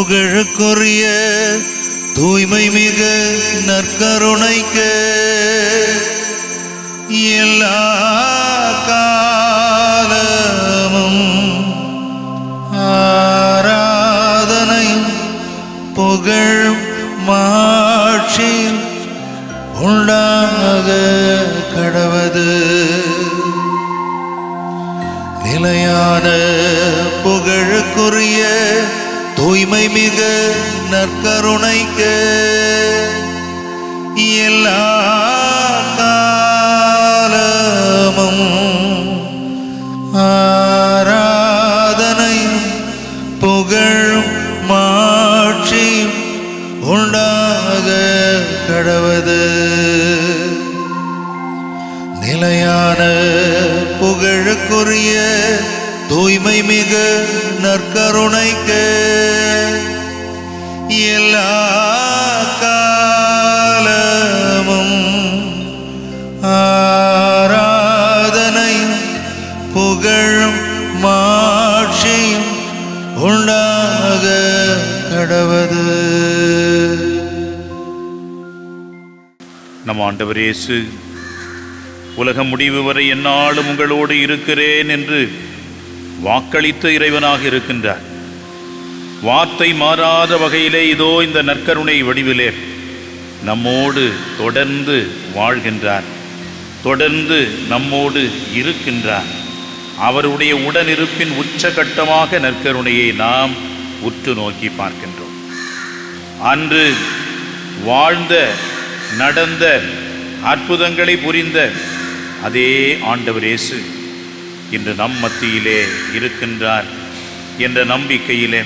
புகழுக்குரிய தூய்மை மிகு நற்கருணைக்கு எல்லா காலமும் ஆராதனையும் புகழும் மாட்சியும் உண்டாக கடவது. நிலையான புகழுக்குரிய தூய்மை மிகு நற்கருணைக்கு எல்லா காலமும் ஆராதனையும் புகழும் மாட்சியும் உண்டாக கடவது. நிலையான புகழுக்குரிய தூய்மை மிகு நற்கருணைக்கு எல்லா காலமும் ஆராதனையும் புகழும் மாட்சியும் உண்டாக கடவது. நம் ஆண்டவர் இயேசு உலகம் முடிவு வரை எந்நாளும் உங்களோடு இருக்கிறேன் என்று வாக்களித்த இறைவனாக இருக்கின்றார். வார்த்தை மாறாத வகையிலே இதோ இந்த நற்கருணை வடிவிலே நம்மோடு தொடர்ந்து வாழ்கின்றார், தொடர்ந்து நம்மோடு இருக்கின்றார். அவருடைய உடனிருப்பின் உச்சகட்டமாக நற்கருணையை நாம் உற்று நோக்கி பார்க்கின்றோம். அன்று வாழ்ந்த நடந்த அற்புதங்களை புரிந்த அதே ஆண்டவர் இயேசு இன்று நம் மத்தியிலே இருக்கின்றார் என்ற நம்பிக்கையிலே,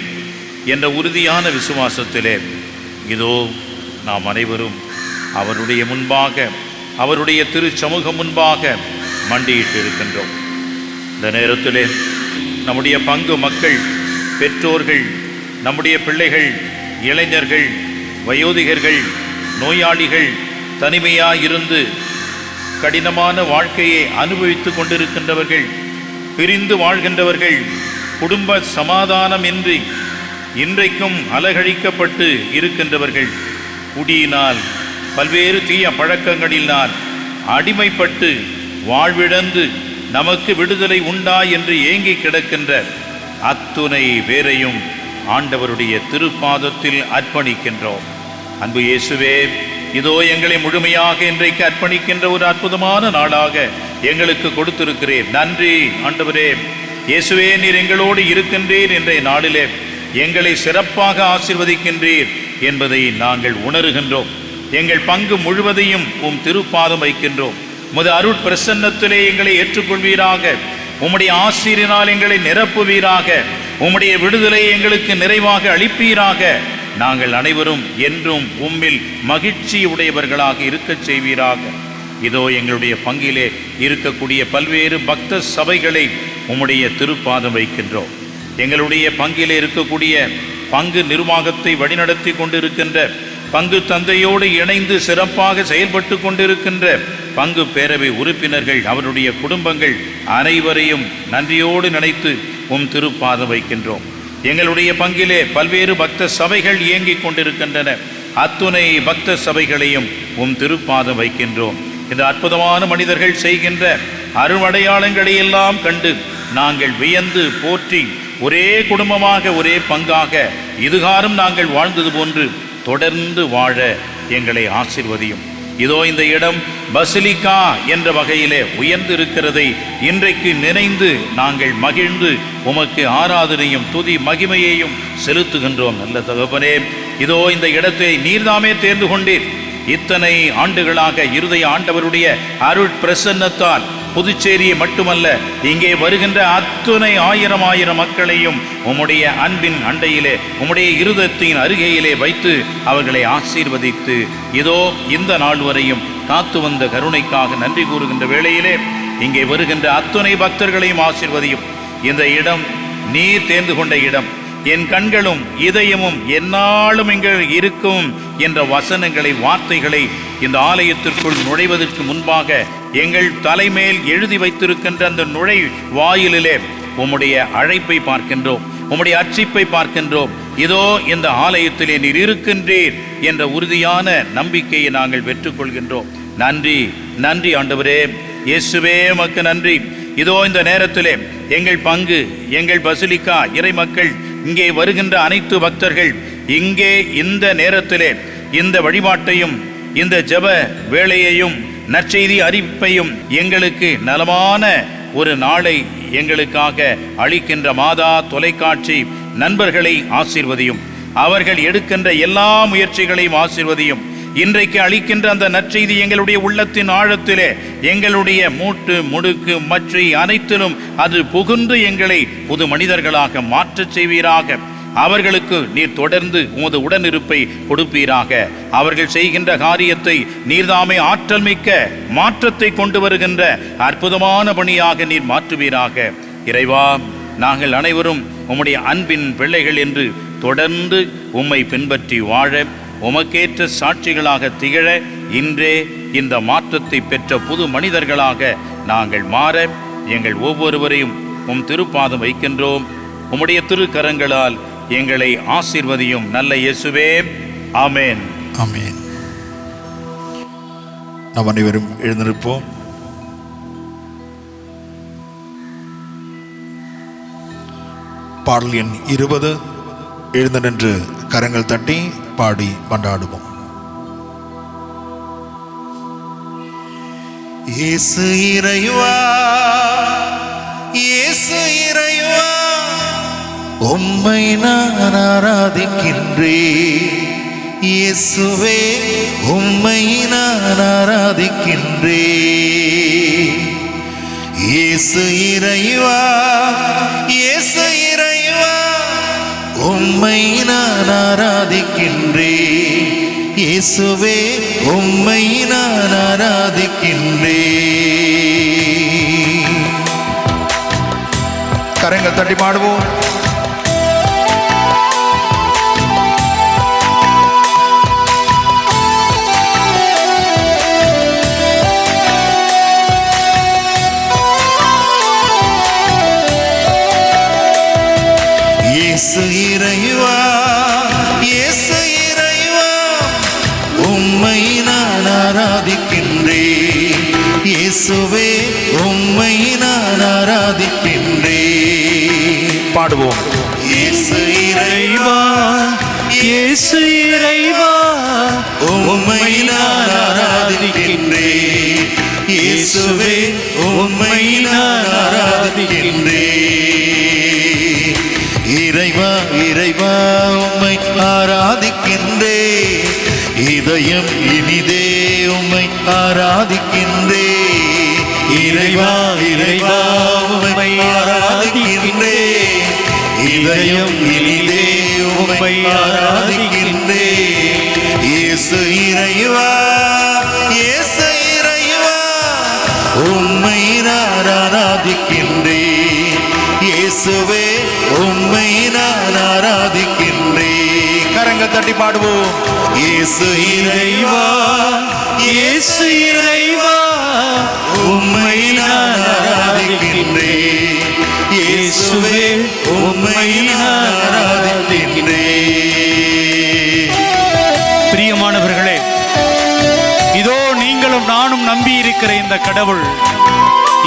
என்ற உறுதியான விசுவாசத்திலே இதோ நாம் அனைவரும் அவருடைய முன்பாக, அவருடைய திருச்சமூகம் முன்பாக மண்டியிட்டு இருக்கின்றோம். இந்த நேரத்திலே நம்முடைய பங்கு மக்கள், பெற்றோர்கள், நம்முடைய பிள்ளைகள், இளைஞர்கள், வயோதிகர்கள், நோயாளிகள், தனிமையாயிருந்து கடினமான வாழ்க்கையை அனுபவித்து கொண்டிருக்கின்றவர்கள், பிரிந்து வாழ்கின்றவர்கள், குடும்ப சமாதானம் இன்றி இன்றைக்கும் அலகழிக்கப்பட்டு இருக்கின்றவர்கள், குடியினால் பல்வேறு தீய பழக்கங்களினால் அடிமைப்பட்டு வாழ்விழந்து நமக்கு விடுதலை உண்டா என்று ஏங்கி கிடக்கின்ற அத்துணை பேரையும் ஆண்டவருடைய திருப்பாதத்தில் அர்ப்பணிக்கின்றோம். அன்பு இயேசுவே, இதோ எங்களை முழுமையாக இன்றைக்கு அர்ப்பணிக்கின்ற ஒரு அற்புதமான நாளாக எங்களுக்கு கொடுத்திருக்கிறேன். நன்றி ஆண்டவரே. இயேசுவே, நீர் எங்களோடு இருக்கின்றீர். இன்றைய நாளிலே எங்களை சிறப்பாக ஆசீர்வதிக்கின்றீர் என்பதை நாங்கள் உணர்கின்றோம். எங்கள் பங்கு முழுவதையும் உம் திருப்பாதம் வைக்கின்றோம். உமது அருட் பிரசன்னத்திலே எங்களை ஏற்றுக்கொள்வீராக. உம்முடைய ஆசீரினால் எங்களை நிரப்புவீராக. உம்முடைய விடுதலை எங்களுக்கு நிறைவாக அளிப்பீராக. நாங்கள் அனைவரும் என்றும் உம்மில் மகிழ்ச்சி உடையவர்களாக இருக்கச் செய்வீராக. இதோ எங்களுடைய பங்கிலே இருக்கக்கூடிய பல்வேறு பக்த சபைகளை உம்முடைய திருப்பாதம் வைக்கின்றோம். எங்களுடைய பங்கிலே இருக்கக்கூடிய பங்கு நிர்வாகத்தை வழிநடத்தி கொண்டிருக்கின்ற, பங்கு தந்தையோடு இணைந்து சிறப்பாக செயல்பட்டு கொண்டிருக்கின்ற பங்கு பேரவை உறுப்பினர்கள், அவருடைய குடும்பங்கள் அனைவரையும் நன்றியோடு நினைத்து உம் திருப்பாதம் வைக்கின்றோம். எங்களுடைய பங்கிலே பல்வேறு பக்த சபைகள் இயங்கிக் கொண்டிருக்கின்றன. அத்துணை பக்த சபைகளையும் உம் திருப்பாதம் வைக்கின்றோம். இந்த அற்புதமான மனிதர்கள் செய்கின்ற அருமடையாளங்களை எல்லாம் கண்டு நாங்கள் வியந்து போற்றி ஒரே குடும்பமாக, ஒரே பங்காக இதுகாரும் நாங்கள் வாழ்ந்தது போன்று தொடர்ந்து வாழ எங்களை ஆசீர்வதியும். இதோ இந்த இடம் பசிலிக்கா என்ற வகையிலே உயர்ந்து இருக்கிறதை இன்றைக்கு நினைந்து நாங்கள் மகிழ்ந்து உமக்கு ஆராதனையும் துதி மகிமையையும் செலுத்துகின்றோம். நல்ல தகப்பனே, இதோ இந்த இடத்தை நீர்தாமே தேர்ந்து கொண்டீர். இத்தனை ஆண்டுகளாக இருதய ஆண்டவருடைய அருள் பிரசன்னத்தால் புதுச்சேரியை மட்டுமல்ல, இங்கே வருகின்ற அத்துணை ஆயிரம் மக்களையும் உம்முடைய அன்பின் அண்டையிலே, உம்முடைய இருதயத்தின் அருகையிலே வைத்து அவர்களை ஆசீர்வதித்து இதோ இந்த நாள் வரையும் காத்து வந்த கருணைக்காக நன்றி கூறுகின்ற வேளையிலே இங்கே வருகின்ற அத்துணை பக்தர்களையும் ஆசீர்வதியும். இந்த இடம் நீர் தேர்ந்து கொண்ட இடம். என் கண்களும் இதயமும் எந்நாளும் இங்கே இருக்கும் என்ற வசனங்களை, வார்த்தைகளை இந்த ஆலயத்திற்குள் நுழைவதற்கு முன்பாக எங்கள் தலைமேல் எழுதி வைத்திருக்கின்ற அந்த நுழை வாயிலிலே உம்முடைய அழைப்பை பார்க்கின்றோம். உம்முடைய அர்ச்சிப்பை பார்க்கின்றோம். இதோ இந்த ஆலயத்திலே நீர் இருக்கின்றீர் என்ற உறுதியான நம்பிக்கையை நாங்கள் பெற்றுக்கொள்கின்றோம். நன்றி, நன்றி ஆண்டவரே. இயேசுவே உமக்கு நன்றி. இதோ இந்த நேரத்திலே எங்கள் பங்கு, எங்கள் பசிலிக்கா இறை மக்கள், இங்கே வருகின்ற அனைத்து பக்தர்கள் இங்கே இந்த நேரத்திலே இந்த வழிபாட்டையும் இந்த ஜெப வேளையையும் நற்செய்தி அறிவிப்பையும் எங்களுக்கு நலமான ஒரு நாளை எங்களுக்காக அளிக்கின்ற மாதா தொலைக்காட்சி நண்பர்களை ஆசீர்வதியும். அவர்கள் எடுக்கின்ற எல்லா முயற்சிகளையும் ஆசீர்வதியும். இன்றைக்கு அளிக்கின்ற அந்த நற்செய்தி எங்களுடைய உள்ளத்தின் ஆழத்திலே, எங்களுடைய மூட்டு முடுக்கு மற்ற அனைத்திலும் அது புகுந்து எங்களை புது மனிதர்களாக மாற்றச் செய்வீராக. அவர்களுக்கு நீர் தொடர்ந்து உமது உடனிருப்பை கொடுப்பீராக. அவர்கள் செய்கின்ற காரியத்தை நீர்தாமே ஆற்றல் மிக்க மாற்றத்தை கொண்டு வருகின்ற அற்புதமான பணியாக நீர் மாற்றுவீராக. இறைவா, நாங்கள் அனைவரும் உம்முடைய அன்பின் பிள்ளைகள் என்று தொடர்ந்து உம்மை பின்பற்றி வாழ, உமக்கேற்ற சாட்சிகளாக திகழ, இன்றே இந்த மாற்றத்தை பெற்ற புது மனிதர்களாக நாங்கள் மாற எங்கள் ஒவ்வொருவரையும் உம் திருப்பாதம் வைக்கின்றோம். உம்முடைய திருக்கரங்களால் எங்களை ஆசீர்வதியும் நல்ல இயேசுவே. ஆமென். ஆமென். நாம் அனைவரும் எழுந்திருப்போம். பாடல் எண் 20 எழுந்து நின்று கரங்கள் தட்டி பாடி கொண்டாடுவோம். இயேசு இறைவா, இயேசு இறைவா, உம்மை நான் ஆராதிக்கின்றேன். இயேசுவே, உம்மை நான் ஆராதிக்கின்றேன். இயேசு இறைவா, இயேசு இறைவா, உம்மை நான் ஆராதிக்கின்றேன். இயேசுவே, உம்மை நான் ஆராதிக்கின்றேன். கரங்கள் தட்டி பாடுவோம். இயேசு இறைவா, இயேசு இறைவா, உம்மை நான் ஆராதிக்கின்றேன். இயேசுவே, உம்மை நான் ஆராதிக்கின்றேன். பாடுவோம். இயேசு இறைவா, இயேசு இறைவா, உம்மை நான் ஆராதிக்கின்றேன். இயேசுவே, உம்மை நான் ஆராதிக்கின்றேன். இறைவா, இறைவா, உம்மை ஆராதிக்கின்றேன். இதயம் இனிதே உம்மை ஆராதிக்கின்றேன். இறைவா, இறைவா, உம்மை ஆராதிக்கின்றேன். இதயம் இனிதே உம்மை ஆராதிக்கின்றேன். இயேசு இறைவா, இயேசு இறைவா, உம்மை நான் ஆராதிக்கின்றேன். இயேசுவே, உம்மை நான் ஆராதிக்கின்றேன். கரங்கள் தட்டி பாடுவோம். இயேசு இறைவா, இயேசு இறைவா, உம்மை நான் ஆராதிக்கின்றேன். இயேசுவே, உம்மை நான் ஆராதிக்கின்றேன். பிரியமானவர்களே, இதோ நீங்களும் நானும் நம்பி இருக்கிற இந்த கடவுள்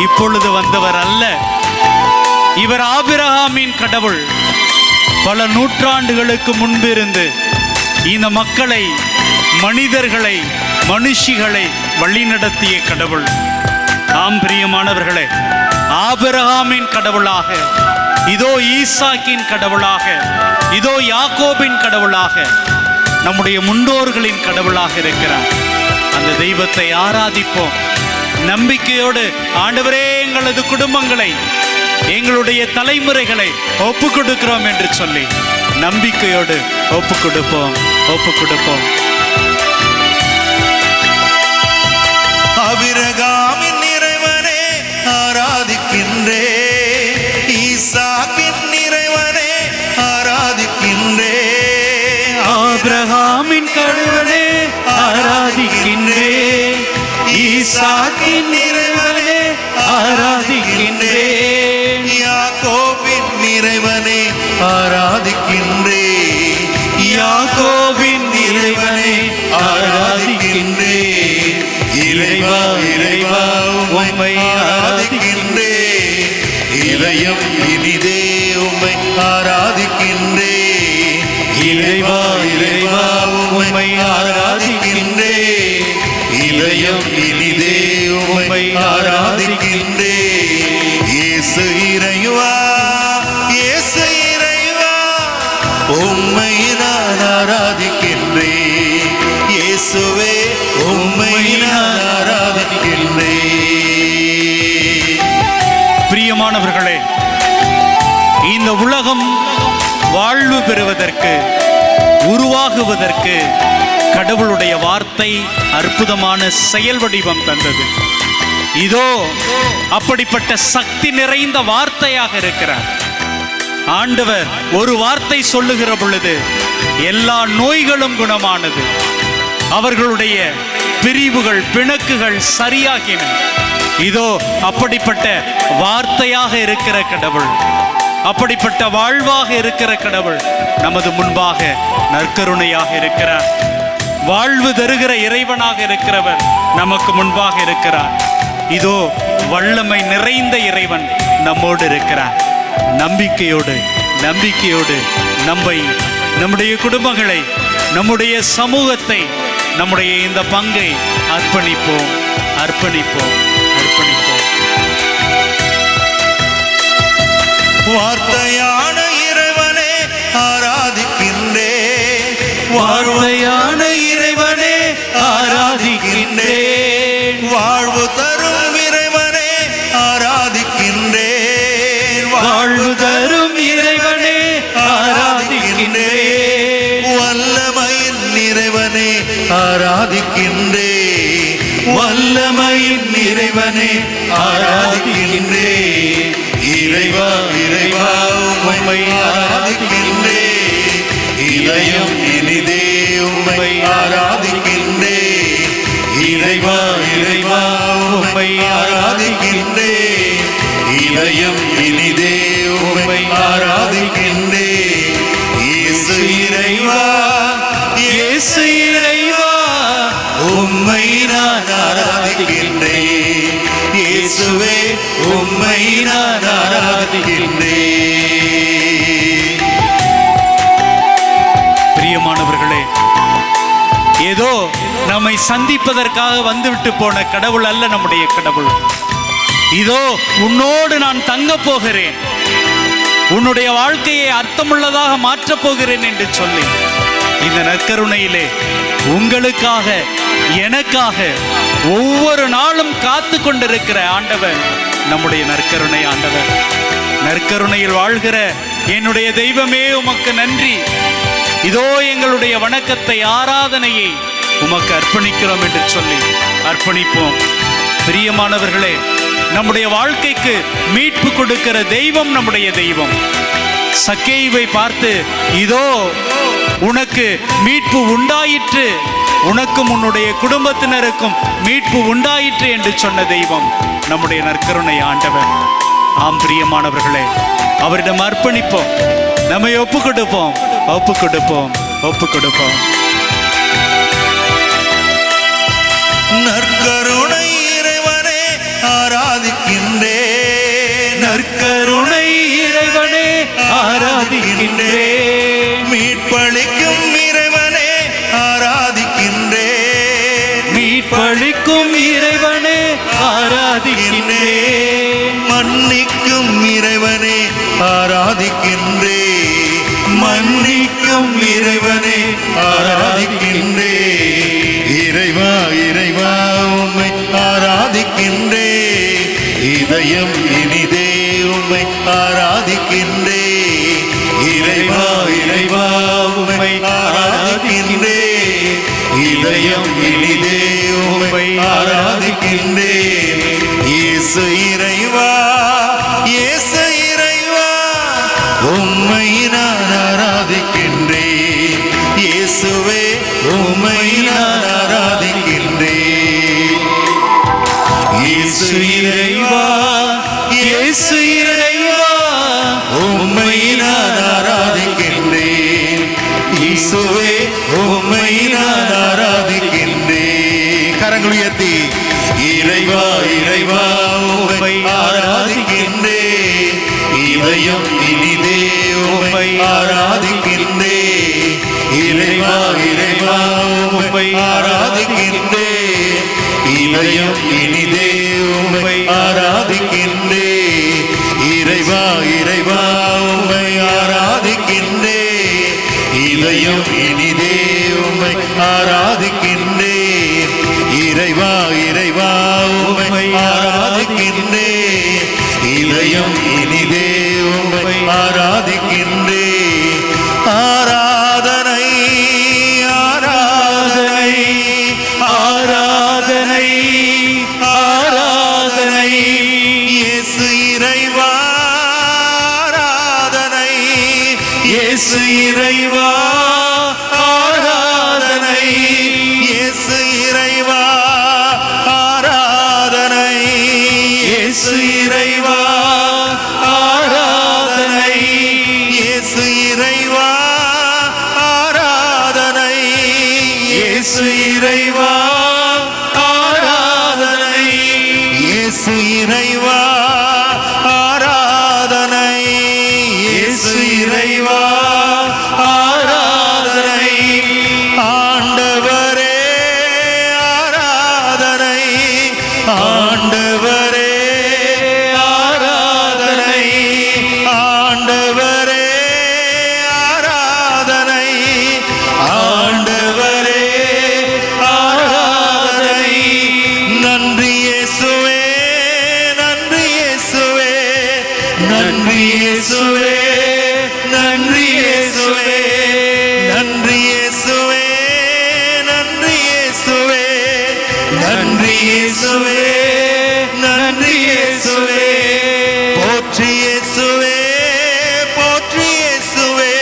இப்பொழுது வந்தவர் அல்ல. இவர் ஆபிரகாமின் கடவுள். பல நூற்றாண்டுகளுக்கு முன்பிருந்து இந்த மக்களை, மனிதர்களை, மனுஷிகளை வழிநடத்திய கடவுள். ஆம் பிரியமானவர்களே, ஆபிரகாமின் கடவுளாக, இதோ ஈசாக்கின் கடவுளாக, இதோ யாக்கோபின் கடவுளாக, நம்முடைய முன்னோர்களின் கடவுளாக இருக்கிறார். அந்த தெய்வத்தை ஆராதிப்போம். நம்பிக்கையோடு ஆண்டவரே, எங்களது குடும்பங்களை, எங்களுடைய தலைமுறைகளை ஒப்பு கொடுக்கிறோம் என்று சொல்லி நம்பிக்கையோடு ஒப்பு கொடுப்போம், ஒப்பு கொடுப்போம். ஆபிரகாமின் இறைவனே ஆராதிக்கின்றேன். ஈசாக்கின் இறைவனே ஆராதிக்கின்றேன். ஆபிரகாமின் கடவுளே ஆராதிக்கின்றேன். ஈசாக்கின் இறைவனே ஆராதிக்கின்றேன். யாக்கோபின் இறைவனே ஆராதிக்கின்றேன். யாக்கோபின் இறைவனே ஆராதிக்கின்றேன். இறைவா இறைவா உம்மை ஆராதிக்கின்றேன். இதயம் இனிதே உம்மை ஆராதிக்கின்றேன். இறைவா இறைவா உம்மை ஆராதிக்கின்றேன். இதயம் இனிதே உம்மை ஆராதிக்கின்றேன். இயேசு இறைவா இயேசு இறைவா உம்மை நான் ஆராதிக்கின்றேன். இயேசுவே உம்மை நான் ஆராதிக்கின்றேன். பிரியமானவர்களே, இந்த உலகம் வாழ்வு பெறுவதற்கு, உருவாகுவதற்கு கடவுளுடைய வார்த்தை அற்புதமான செயல் வடிவம் தந்தது. இதோ அப்படிப்பட்ட சக்தி நிறைந்த வார்த்தையாக இருக்கிறார் ஆண்டவர். ஒரு வார்த்தை சொல்லுகிற பொழுது எல்லா நோய்களும் குணமானது. அவர்களுடைய பிரிவுகள், பிணக்குகள் சரியாகின. இதோ அப்படிப்பட்ட வார்த்தையாக இருக்கிற கடவுள், அப்படிப்பட்ட வாழ்வாக இருக்கிற கடவுள் நமது முன்பாக நற்கருணையாக இருக்கிறார். வாழ்வு தருகிற இறைவனாக இருக்கிறவர் நமக்கு முன்பாக இருக்கிறார். இதோ வல்லமை நிறைந்த இறைவன் நம்மோடு இருக்கிறார். நம்பிக்கையோடு நம்பிக்கையோடு நம்முடைய குடும்பங்களை, நம்முடைய சமூகத்தை, நம்முடைய இந்த பங்கை அர்ப்பணிப்போம் அர்ப்பணிப்போம் அர்ப்பணிப்போம். வார்த்தையான இறைவனே ஆராதிக்கின்றேன். வார்த்தையான இறைவனே ஆராதிக்கின்றேன். வாழ்வு தரும் இறைவனே ஆராதிக்கின்றேன். வாழ்வு தரும் இறைவனே ஆராதிக்கின்றேன். வல்லமையின் இறைவனே ஆராதிக்கின்றேன். வல்லமையின் இறைவனே ஆராதிக்கின்றேன். இறைவா இறைவா உம்மை ஆராதிக்கின்றேன். இதயம் இனிதே உம்மை ஆராதிக்கின்றேன். இறைவா இறைவா உம்மை ஆராதிக்கின்றேன். இதயம் இனிதே உம்மை ஆராதிக்கின்றேன். இயேசு இறைவா இயேசு இறைவா உம்மை நான் ஆராதிக்கின்றேன். இயேசுவே உம்மை நான் ஆராதிக்கின்றேன். பிரியமானவர்களே, ஏதோ நம்மை சந்திப்பதற்காக வந்துவிட்டு போன கடவுள் அல்ல நம்முடைய கடவுள். இதோ உன்னோடு நான் தங்க போகிறேன், உன்னுடைய வாழ்க்கையை அர்த்தமுள்ளதாக மாற்றப் போகிறேன் என்று சொல்லி இந்த நற்கருணையிலே உங்களுக்காக, எனக்காக ஒவ்வொரு நாளும் காத்து கொண்டிருக்கிற ஆண்டவர் நம்முடைய நற்கருணை ஆண்டவர். நற்கருணையில் வாழ்கிற என்னுடைய தெய்வமே உமக்கு நன்றி. இதோ எங்களுடைய வணக்கத்தை, ஆராதனையை உமக்கு அர்ப்பணிக்கிறோம் என்று சொல்லி அர்ப்பணிப்போம். பிரியமானவர்களே, நம்முடைய வாழ்க்கைக்கு மீட்பு கொடுக்கிற தெய்வம் நம்முடைய தெய்வம். சக்கேயுவை பார்த்து இதோ உனக்கு மீட்பு உண்டாயிற்று, உனக்கும் உன்னுடைய குடும்பத்தினருக்கும் மீட்பு உண்டாயிற்று என்று சொன்ன தெய்வம் நம்முடைய நற்கருணை ஆண்டவர். ஆம் பிரியமானவர்களே, அவரிடம் அர்ப்பணிப்போம், நம்மை ஒப்பு கொடுப்போம் ஒப்பு கொடுப்போம் ஒப்பு கொடுப்போம். நற்கருணை இறைவனே ஆராதிக்கின்றேன். நற்கருணை இறைவனே ஆராதிக்கின்றேன். மீட்பளிக்கும் இறைவனே ஆராதிக்கின்றேன். மீட்பளிக்கும் இறைவனே ஆராதிக்கின்றேன். மன்னிக்கும் இறைவனே ஆராதிக்கின்றேன். மன்னிக்கும் இறைவனே ஆராதிக்கின்றேன். இறைவா இறைவா உம்மை ஆராதிக்கின்றேன். இதயம் இனிதே உம்மை ஆராதிக்கின்றேன். இறைவா இறைவா உம்மை ஆராதிக்கின்றேன். இதயம் இனிதே உம்மை ஆராதிக்கின்றேன். இயேசு இறைவா இயேசு இறைவா உம்மை நான் ஆராதிக்கின்றேன். இயேசுவே உம்மை நான் ஆராதிக்கின்றேன். இயேசு இறைவா இயேசு இறைவா உம்மை நான் இறைவா இறைவா உம்மை ஆராதிக்கின்றேன். இதயம் இனிதே உம்மை ஆராதிக்கின்றேன். இறைவா இறைவா உம்மை ஆராதிக்கின்றேன். இதயம் இனிதே உம்மை ஆராதிக்கின்றேன். இறைவா இறைவா உம்மை ஆராதிக்கின்றேன். இதயம் இனிதே உம்மை ஆராதிக்கின்றேன். இறைவா இறைவா உம்மை ஆராதிக்கின்றேன். இதயம் இனிதே உம்மை ஆராதிக்கின்றேன். ஆராதனை ஆராதனை ஆராதனை ஆராதனை இயேசு இறைவா ஆராதனை. இயேசு இறைவா ஆராதனை. இயேசு இறைவா ஆராதனை. இயேசு இறைவா ஆராதனை. இயேசு இறைவா ஆராதனை. இயேசு இறைவா ஆராதனை. இயேசு இறைவா ஆராதனை. இயேசு இறைவா ஆராதனை. ஆண்டவரே ஆராதனை. ஆண்டவரே ஆராதனை. ஆண்டவரே ஆராதனை. ஆண்டவரே ஆராதனை. நன்றி இயேசுவே நன்றி இயேசுவே நன்றி இயேசுவே நன்றி இயேசுவே நன்றி இயேசுவே நன்றி இயேசுவே நன்றி இயேசுவே நன்றி இயேசுவே. போற்றி இயேசுவே போற்றி இயேசுவே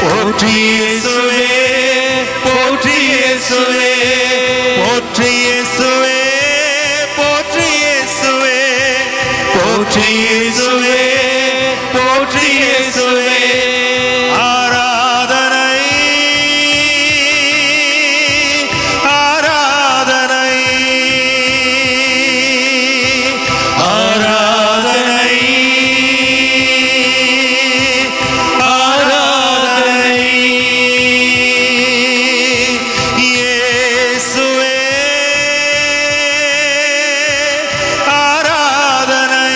போற்றி இயேசுவே போற்றி இயேசுவே போற்றி இயேசுவே போற்றி இயேசுவே போற்றி இயேசுவே போற்றி இயேசுவே. ஆராதனை ஆராதனை ஆராதனை ஆராதனை. இயேசுவே ஆராதனை.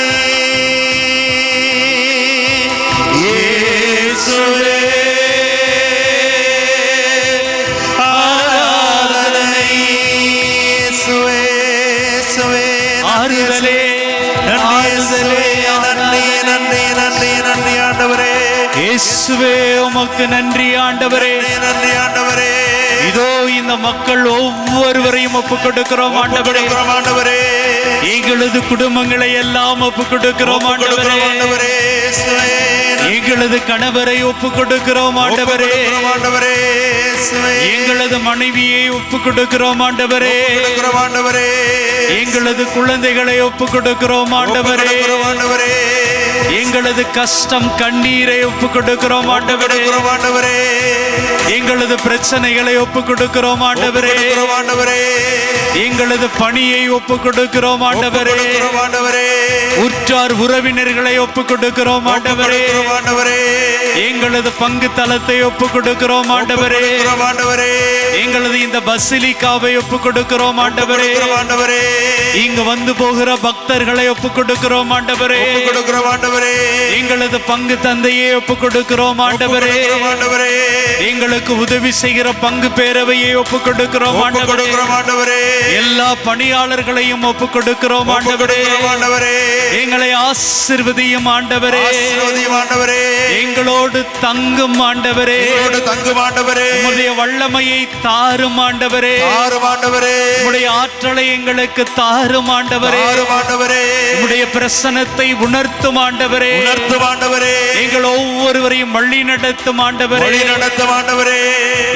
இயேசுவே ஆராதனை. இயேசுவே இயேசுவே ஆறுதலே நன்றி இயேசுவே. நன்றி நன்றி நன்றி நன்றி ஆண்டவரே. இயேசுவே உமக்கு நன்றி ஆண்டவரே. நன்றி ஆண்டவரே. இதோ இந்த மக்கள் ஒவ்வொருவரையும் ஒப்பு கொடுக்கிறோம் ஆண்டவரே. ஆண்டவரே எங்களது குடும்பங்களை எல்லாம் ஒப்பு கொடுக்கிறோம் ஆண்டவரே. ஆண்டவரே இயேசுவே. எங்களது கணவரை ஒப்பு கொடுக்கிறோம் ஆண்டவரே. ஆண்டவரே இயேசுவே. எங்களது மனைவியை ஒப்பு கொடுக்கிறோம் ஆண்டவரே. ஆண்டவரே எங்களது குழந்தைகளை ஒப்பு கொடுக்கிறோம் ஆண்டவரே. ஆண்டவரே எங்களது கஷ்டம் கண்ணீரை ஒப்பு கொடுக்கிறோம் ஆண்டவரே. ஆண்டவரே எங்களது பிரச்சனைகளை ஒப்பு கொடுக்கிறோம் ஆண்டவரே. ஆண்டவரே எங்களது பணியை ஒப்பு கொடுக்கிறோம் ஆண்டவரே. ஆண்டவரே உற்றார் உறவினர்களை ஒப்பு கொடுக்கிறோம் ஆண்டவரே. ஆண்டவரே எங்களது பங்கு தலத்தை ஒப்பு கொடுக்கிறோம் ஆண்டவரே. ஆண்டவரே எங்களது இந்த பசிலிக்காவை ஒப்பு கொடுக்கிறோம் ஆண்டவரே. ஆண்டவரே இங்கு வந்து போகிற பக்தர்களை ஒப்பு கொடுக்கிறோம் ஆண்டவரே. ஆண்டவரே எங்களது பங்கு தந்தையை ஒப்பு கொடுக்கிறோம் ஆண்டவரே. ஆண்டவரே எங்களுக்கு உதவி செய்கிற பங்கு பேரவையை ஒப்பு கொடுக்கிறோம் ஆண்டவரே. ஆண்டவரே எல்லா பணியாளர்களையும் ஒப்பு கொடுக்கிறோம் ஆண்டவரே. ஆண்டவரே எங்களை ஆசீர்வதியும் ஆண்டவரே. ஆண்டவரே எங்களோடு தங்கும் ஆண்டவரே. தங்கும் ஆண்டவரே. உம்முடைய வல்லமையை தாரும் ஆண்டவரே. ஆண்டவரே உம்முடைய ஆற்றலை எங்களுக்கு தாரும் ஆண்டவரே. ஆண்டவரே உம்முடைய பிரசன்னத்தை உணர்த்தும் ஆண்டவரே. ஆண்டவரே எங்கள் ஒவ்வொருவரையும் வழி நடத்தும் ஆண்டவரே. நடத்தும் ஆண்டவரே.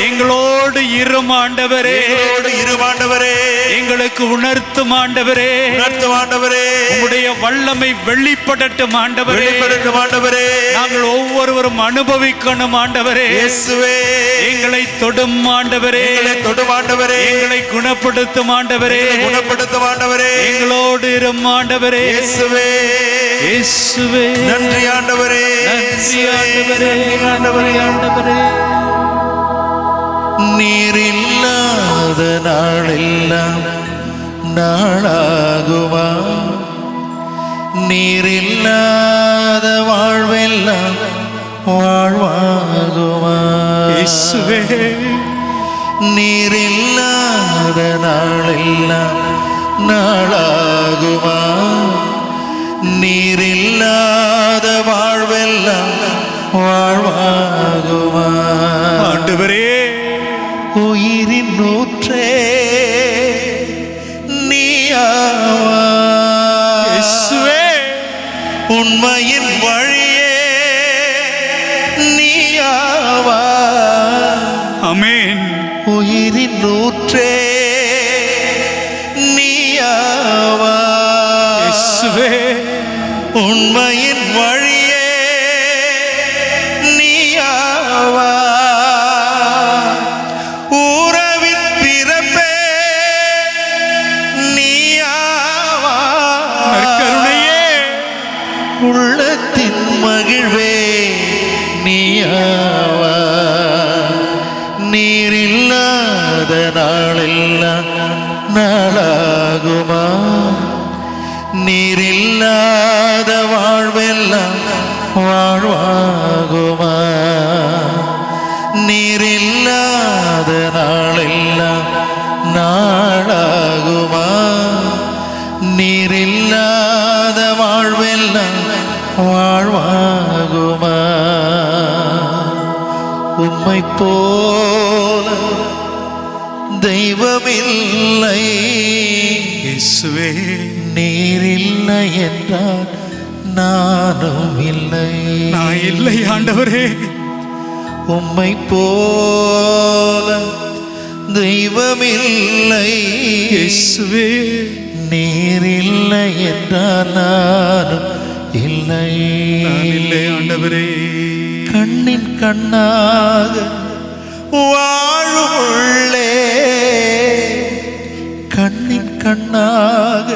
எங்களோடு இரும் ஆண்டவரே, எங்களோடு இரும் ஆண்டவரே, எங்களுக்கு உணர்த்தும் ஆண்டவரே, உணர்த்தும் ஆண்டவரே, உம்முடைய வல்லமை வெளிப்படட்டும் ஆண்டவரே, வெளிப்படட்டும் ஆண்டவரே, நாங்கள் ஒவ்வொருவரும் அனுபவிக்கணும் ஆண்டவரே. இயேசுவே, எங்களை தொடும் ஆண்டவரே, எங்களை தொடும் ஆண்டவரே, எங்களை குணப்படுத்தும் ஆண்டவரே, குணப்படுத்தும் ஆண்டவரே, எங்களோடு இரும் ஆண்டவரே. இயேசுவே, இயேசுவே, நன்றி ஆண்டவரே, நன்றி ஆண்டவரே, ஆண்டவரே, ஆண்டவரே. நீரில்லாத நாளெல்லாம் நாளாகுமா? நீரில்லாத வாழ்வெல்லாம் வாழ்வாகுமா? இயேசுவே, நீரில்லாத நாளெல்லாம் நாளாகுமா? நீரில்லாத வாழ்வெல்லாம் வாழ்வாகுமா? ஆண்டவரே, உயிரின் ஊற்றே நீயாவா? இயேசுவே, உண்மையின் வழியே நீயாவா? ஆமென். உயிரின் ஊற்றே நீயாவா? இயேசுவே, உண்மையின் வழியே நீயாவா? உறவின் பிறப்பே நீயாவா? நற்கருணையே, உள்ளத்தின் மகிழ்வே நீயாவா? நீரில்லாத நாளெல்லாம் நாளாகுமா? நீரில்லாத வாழ்வெல்லாம் வாழ்வாகுமா? நீரில்லாத நாளெல்லாம் நாளாகுமா? நீரில்லாத வாழ்வெல்லாம் வாழ்வாகுமா? உம்மை போல தெய்வமில்லை. இயேசுவே, நீரில்லை என்றால் நானும் இல்லை. நான் இல்லை ஆண்டவரே. உம்மை போல தெய்வமில்லை. இயேசுவே, நீரில்லை என்றால் நானும் இல்லை. நான் இல்லை ஆண்டவரே. கண்ணின் கண்ணாக வாழும் உள்ளே, கண்ணின் கண்ணாக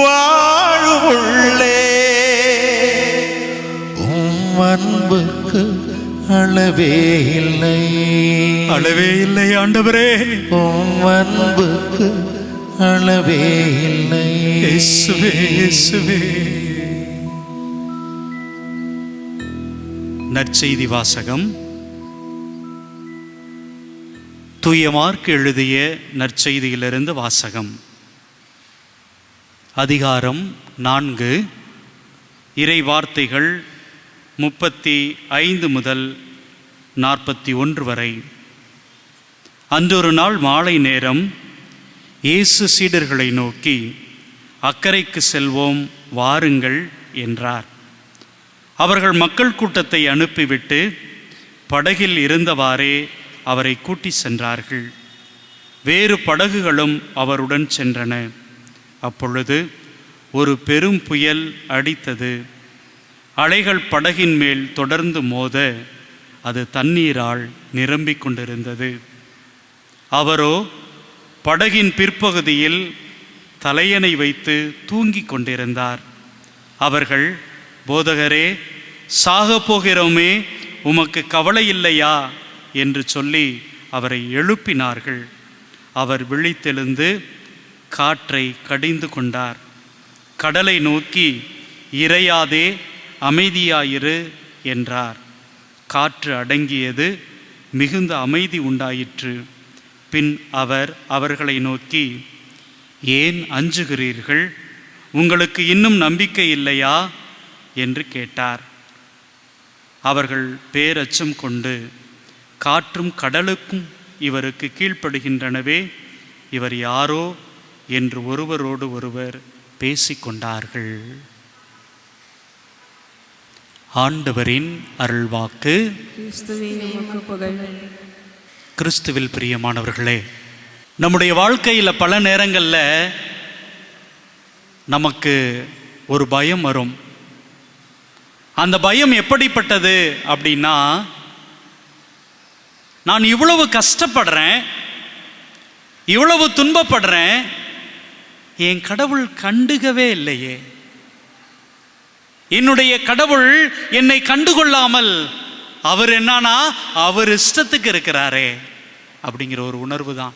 வாழும் உள்ளே, உம் அன்புக்கு அளவே இல்லை. அளவே இல்லை ஆண்டவரே. உம் அன்புக்கு அளவே இல்லை. இயேசுவே, இயேசுவே. நற்செய்தி வாசகம். தூய மார்க் எழுதிய நற்செய்தியிலிருந்து வாசகம். அதிகாரம் 4, இறை வார்த்தைகள் 35 முதல் 41 வரை. அன்றொரு நாள் மாலை நேரம் இயேசு சீடர்களை நோக்கி, அக்கரைக்கு செல்வோம் வாருங்கள் என்றார். அவர்கள் மக்கள் கூட்டத்தை அனுப்பிவிட்டு படகில் இருந்தவாறே அவரை கூட்டி சென்றார்கள். வேறு படகுகளும் அவருடன் சென்றன. அப்பொழுது ஒரு பெரும் புயல் அடித்தது. அலைகள் படகின் மேல் தொடர்ந்து மோத அது தண்ணீரால் நிரம்பிக் கொண்டிருந்தது. அவரோ படகின் பிற்பகுதியில் தலையணை வைத்து தூங்கிக் கொண்டிருந்தார். அவர்கள், போதகரே, சாகப் போகிறோமே, உமக்கு கவலை இல்லையா என்று சொல்லி அவரை எழுப்பினார்கள். அவர் விழித்தெழுந்து காற்றை கடிந்து கொண்டார். கடலை நோக்கி, இறையாதே, அமைதியாயிரு என்றார். காற்று அடங்கியது, மிகுந்த அமைதி உண்டாயிற்று. பின் அவர் அவர்களை நோக்கி, ஏன் அஞ்சுகிறீர்கள்? உங்களுக்கு இன்னும் நம்பிக்கை இல்லையா என்று கேட்டார். அவர்கள் பேரச்சம் கொண்டு, காற்றும் கடலுக்கும் இவருக்கு கீழ்ப்படுகின்றனவே, இவர் யாரோ என்று ஒருவரோடு ஒருவர் பேசிக்கொண்டார்கள். ஆண்டவரின் அருள்வாக்கு. கிறிஸ்துவில் பிரியமானவர்களே, நம்முடைய வாழ்க்கையில் பல நேரங்களில் நமக்கு ஒரு பயம் வரும். அந்த பயம் எப்படிப்பட்டது அப்படின்னா, நான் இவ்வளவு கஷ்டப்படுறேன், இவ்வளவு துன்பப்படுறேன், என் கடவுள் கண்டுகவே இல்லையே, என்னுடைய கடவுள் என்னை கண்டுகொள்ளாமல் அவர் என்னன்னா அவர் இஷ்டத்துக்கு இருக்கிறாரே அப்படிங்கிற ஒரு உணர்வு தான்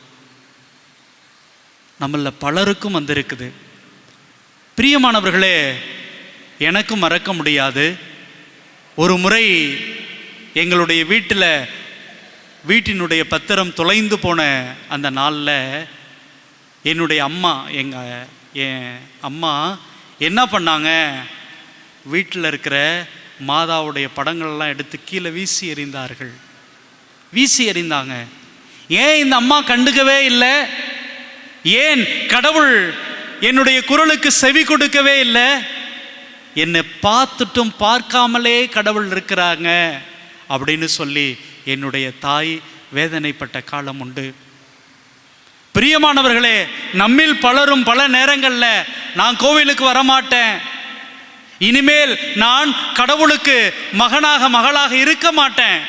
நம்மள பலருக்கும் வந்திருக்குது. பிரியமானவர்களே, எனக்கும் மறக்க முடியாது. ஒரு முறை எங்களுடைய வீட்டினுடைய பத்திரம் தொலைந்து போன அந்த நாளில் என்னுடைய அம்மா என் அம்மா என்ன பண்ணாங்க, வீட்டில் இருக்கிற மாதாவுடைய படங்கள்லாம் எடுத்து கீழே வீசி எறிந்தாங்க. ஏன் இந்த அம்மா கண்டுக்கவே இல்லை? ஏன் கடவுள் என்னுடைய குரலுக்கு செவி கொடுக்கவே இல்லை? என்னை பார்த்துட்டும் பார்க்காமலே கடவுள் இருக்கிறாங்க அப்படின்னு சொல்லி என்னுடைய தாய் வேதனைப்பட்ட காலம் உண்டு. பிரியமானவர்களே, நம்மில் பலரும் பல நேரங்களில் நான் கோவிலுக்கு வரமாட்டேன், இனிமேல் நான் கடவுளுக்கு மகளாக இருக்க மாட்டேன்,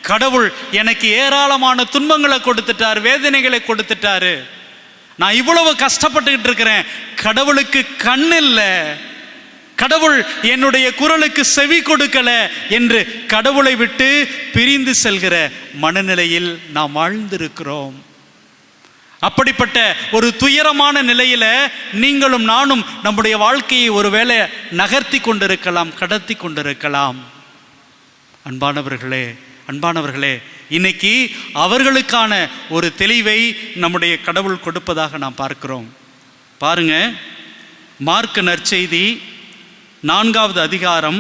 கடவுள் எனக்கு ஏராளமான துன்பங்களை கொடுத்துட்டார், வேதனைகளை கொடுத்துட்டாரு, நான் இவ்வளவு கஷ்டப்பட்டுக்கிட்டு இருக்கிறேன், கடவுளுக்கு கண் இல்லை, கடவுள் என்னுடைய குரலுக்கு செவி கொடுக்கல என்று கடவுளை விட்டு பிரிந்து செல்கிற மனநிலையில் நாம் வாழ்ந்திருக்கிறோம். அப்படிப்பட்ட ஒரு துயரமான நிலையில நீங்களும் நானும் நம்முடைய வாழ்க்கையை ஒருவேளை நகர்த்தி கொண்டிருக்கலாம், கடத்தி கொண்டிருக்கலாம். அன்பானவர்களே, இன்னைக்கு அவர்களுக்கான ஒரு தெளிவை நம்முடைய கடவுள் கொடுப்பதாக நாம் பார்க்கிறோம். பாருங்க, மார்க் நற்செய்தி 4வது அதிகாரம்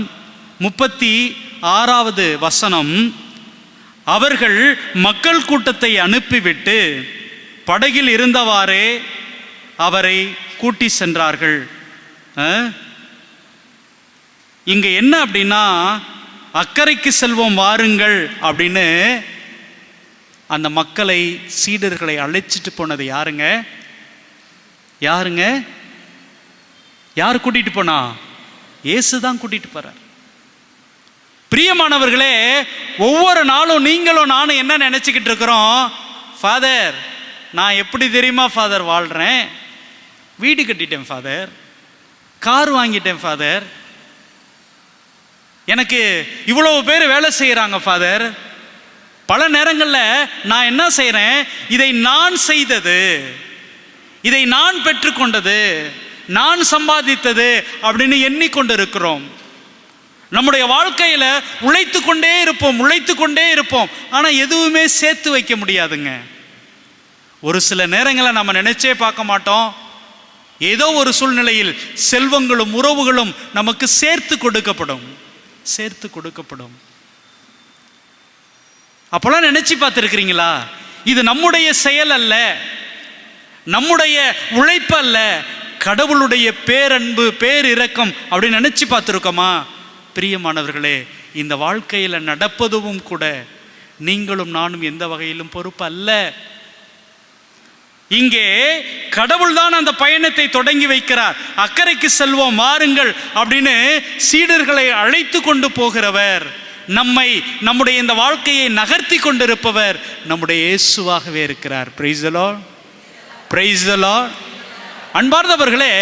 36வது வசனம். அவர்கள் மக்கள் கூட்டத்தை அனுப்பிவிட்டு படகில் இருந்தவாறே அவரை கூட்டி சென்றார்கள். இங்க என்ன அப்படின்னா, அக்கறைக்கு செல்வோம் வாருங்கள் அப்படின்னு அந்த மக்களை, சீடர்களை அழைச்சிட்டு போனது யாருங்க? யார் கூட்டிட்டு போனா? இயேசு தான் கூட்டிட்டு போறார். பிரியமானவர்களே, ஒவ்வொரு நாளும் நீங்களும் நானும் என்ன நினைச்சுக்கிட்டு இருக்கிறோம்? ஃபாதர், நான் எப்படி தெரியுமா ஃபாதர் வாழ்கிறேன்? வீடு கட்டிட்டேன் ஃபாதர், கார் வாங்கிட்டேன் ஃபாதர், எனக்கு இவ்வளவு பேர் வேலை செய்கிறாங்க ஃபாதர். பல நேரங்களில் நான் என்ன செய்கிறேன்? இதை நான் செய்தது, இதை நான் பெற்றுக்கொண்டது, நான் சம்பாதித்தது அப்படின்னு எண்ணிக்கொண்டு இருக்கிறோம். நம்முடைய வாழ்க்கையில் உழைத்து கொண்டே இருப்போம், ஆனால் எதுவுமே சேர்த்து வைக்க முடியாதுங்க. ஒரு சில நேரங்களில் நம்ம நினைச்சே பார்க்க மாட்டோம், ஏதோ ஒரு சூழ்நிலையில் செல்வங்களும் உறவுகளும் நமக்கு சேர்த்து கொடுக்கப்படும். அப்போல்லாம் நினைச்சு பார்த்துருக்கிறீங்களா? இது நம்முடைய செயல் அல்ல, நம்முடைய உழைப்பு அல்ல, கடவுளுடைய பேரன்பு, பேரிரக்கம் அப்படின்னு நினைச்சு பார்த்துருக்கோமா? பிரியமானவர்களே, இந்த வாழ்க்கையில் நடப்பதும் கூட நீங்களும் நானும் எந்த வகையிலும் பொறுப்பு அல்ல. இங்கே கடவுள் தான் அந்த பயணத்தை தொடங்கி வைக்கிறார். அக்கறைக்கு செல்வோம் வாருங்கள் அப்படின்னு சீடர்களை அழைத்து கொண்டு போகிறவர், நம்முடைய இந்த வாழ்க்கையை நகர்த்தி கொண்டிருப்பவர் நம்முடைய இயேசுவாகவே இருக்கிறார். Praise the Lord. அன்பார்ந்தவர்களே,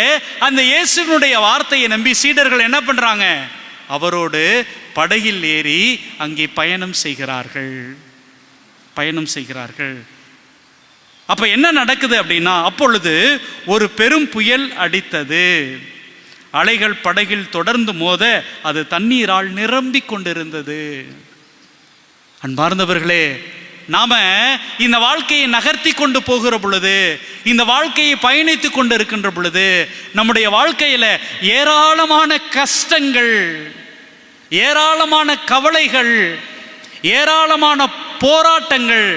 அந்த இயேசுவினுடைய வார்த்தையை நம்பி சீடர்கள் என்ன பண்றாங்க? அவரோடு படகில் ஏறி அங்கே பயணம் செய்கிறார்கள். அப்ப என்ன நடக்குது அப்படின்னா, அப்பொழுது ஒரு பெரும் புயல் அடித்தது, அலைகள் படகில் தொடர்ந்து மோத அது தண்ணீரால் நிரம்பிக் கொண்டிருந்தது. அன்பார்ந்தவர்களே, நாம இந்த வாழ்க்கையை நகர்த்தி கொண்டு போகிற பொழுது, இந்த வாழ்க்கையை பயணித்து கொண்டு இருக்கின்ற பொழுது, நம்முடைய வாழ்க்கையில ஏராளமான கஷ்டங்கள், ஏராளமான கவலைகள், ஏராளமான போராட்டங்கள்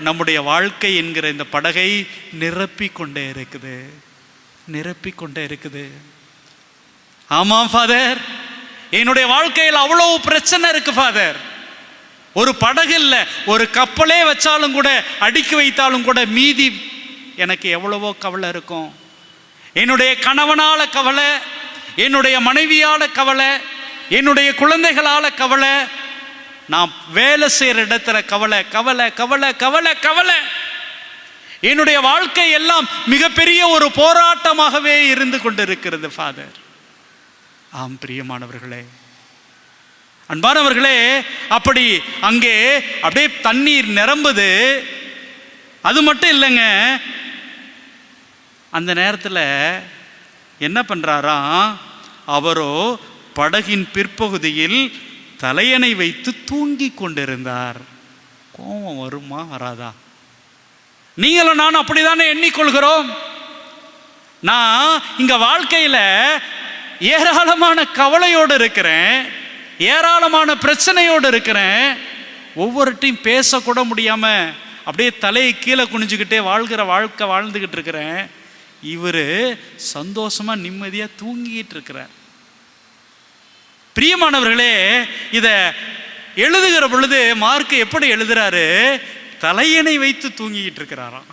நம்முடைய வாழ்க்கை என்கிற இந்த படகை நிரப்பிக் கொண்டே இருக்குது. ஆமாம் ஃபாதர், என்னுடைய வாழ்க்கையில் அவ்வளவு பிரச்சனை இருக்கு ஃபாதர். ஒரு படகு இல்லை, ஒரு கப்பலே வச்சாலும் கூட, அடுக்கி வைத்தாலும் கூட மீதி எனக்கு எவ்வளவோ கவலை இருக்கும். என்னுடைய கணவனால கவலை, என்னுடைய மனைவியால கவலை, என்னுடைய குழந்தைகளால கவலை, நான் வேலை செய்கிற இடத்துல கவலை கவலை கவலை கவலை கவலை. என்னுடைய வாழ்க்கை எல்லாம் மிகப்பெரிய ஒரு போராட்டமாகவே இருந்து கொண்டிருக்கிறது ஃபாதர். ஆம் பிரியமானவர்களே, அன்பானவர்களே, அப்படி அங்கே அப்படியே தண்ணீர் நிரம்புது. அது மட்டும் இல்லைங்க, அந்த நேரத்தில் என்ன பண்ணுறாராம், அவரோ படகின் பிற்பகுதியில் தலையணை வைத்து தூங்கி கொண்டிருந்தார். கோபம் வருமா வராதா? நீங்களும் நானும் அப்படிதானே எண்ணிக்கொள்கிறோம். நான் இங்க வாழ்க்கையில் ஏராளமான கவலையோடு இருக்கிறேன், ஏராளமான பிரச்சனையோடு இருக்கிறேன். ஒவ்வொருட்டையும் பேசக்கூட முடியாம அப்படியே தலையை கீழே குனிஞ்சுக்கிட்டே வாழ்கிற வாழ்க்கை வாழ்ந்துகிட்டு இருக்கிறேன். இவர் சந்தோஷமா நிம்மதியா தூங்கிட்டு இருக்கிறார். பிரியமானவர்களே, இதை எழுதுகிற பொழுது மார்க் எப்படி எழுதுறாரு, தலையணை வைத்து தூங்கிட்டு இருக்கிறாராம்.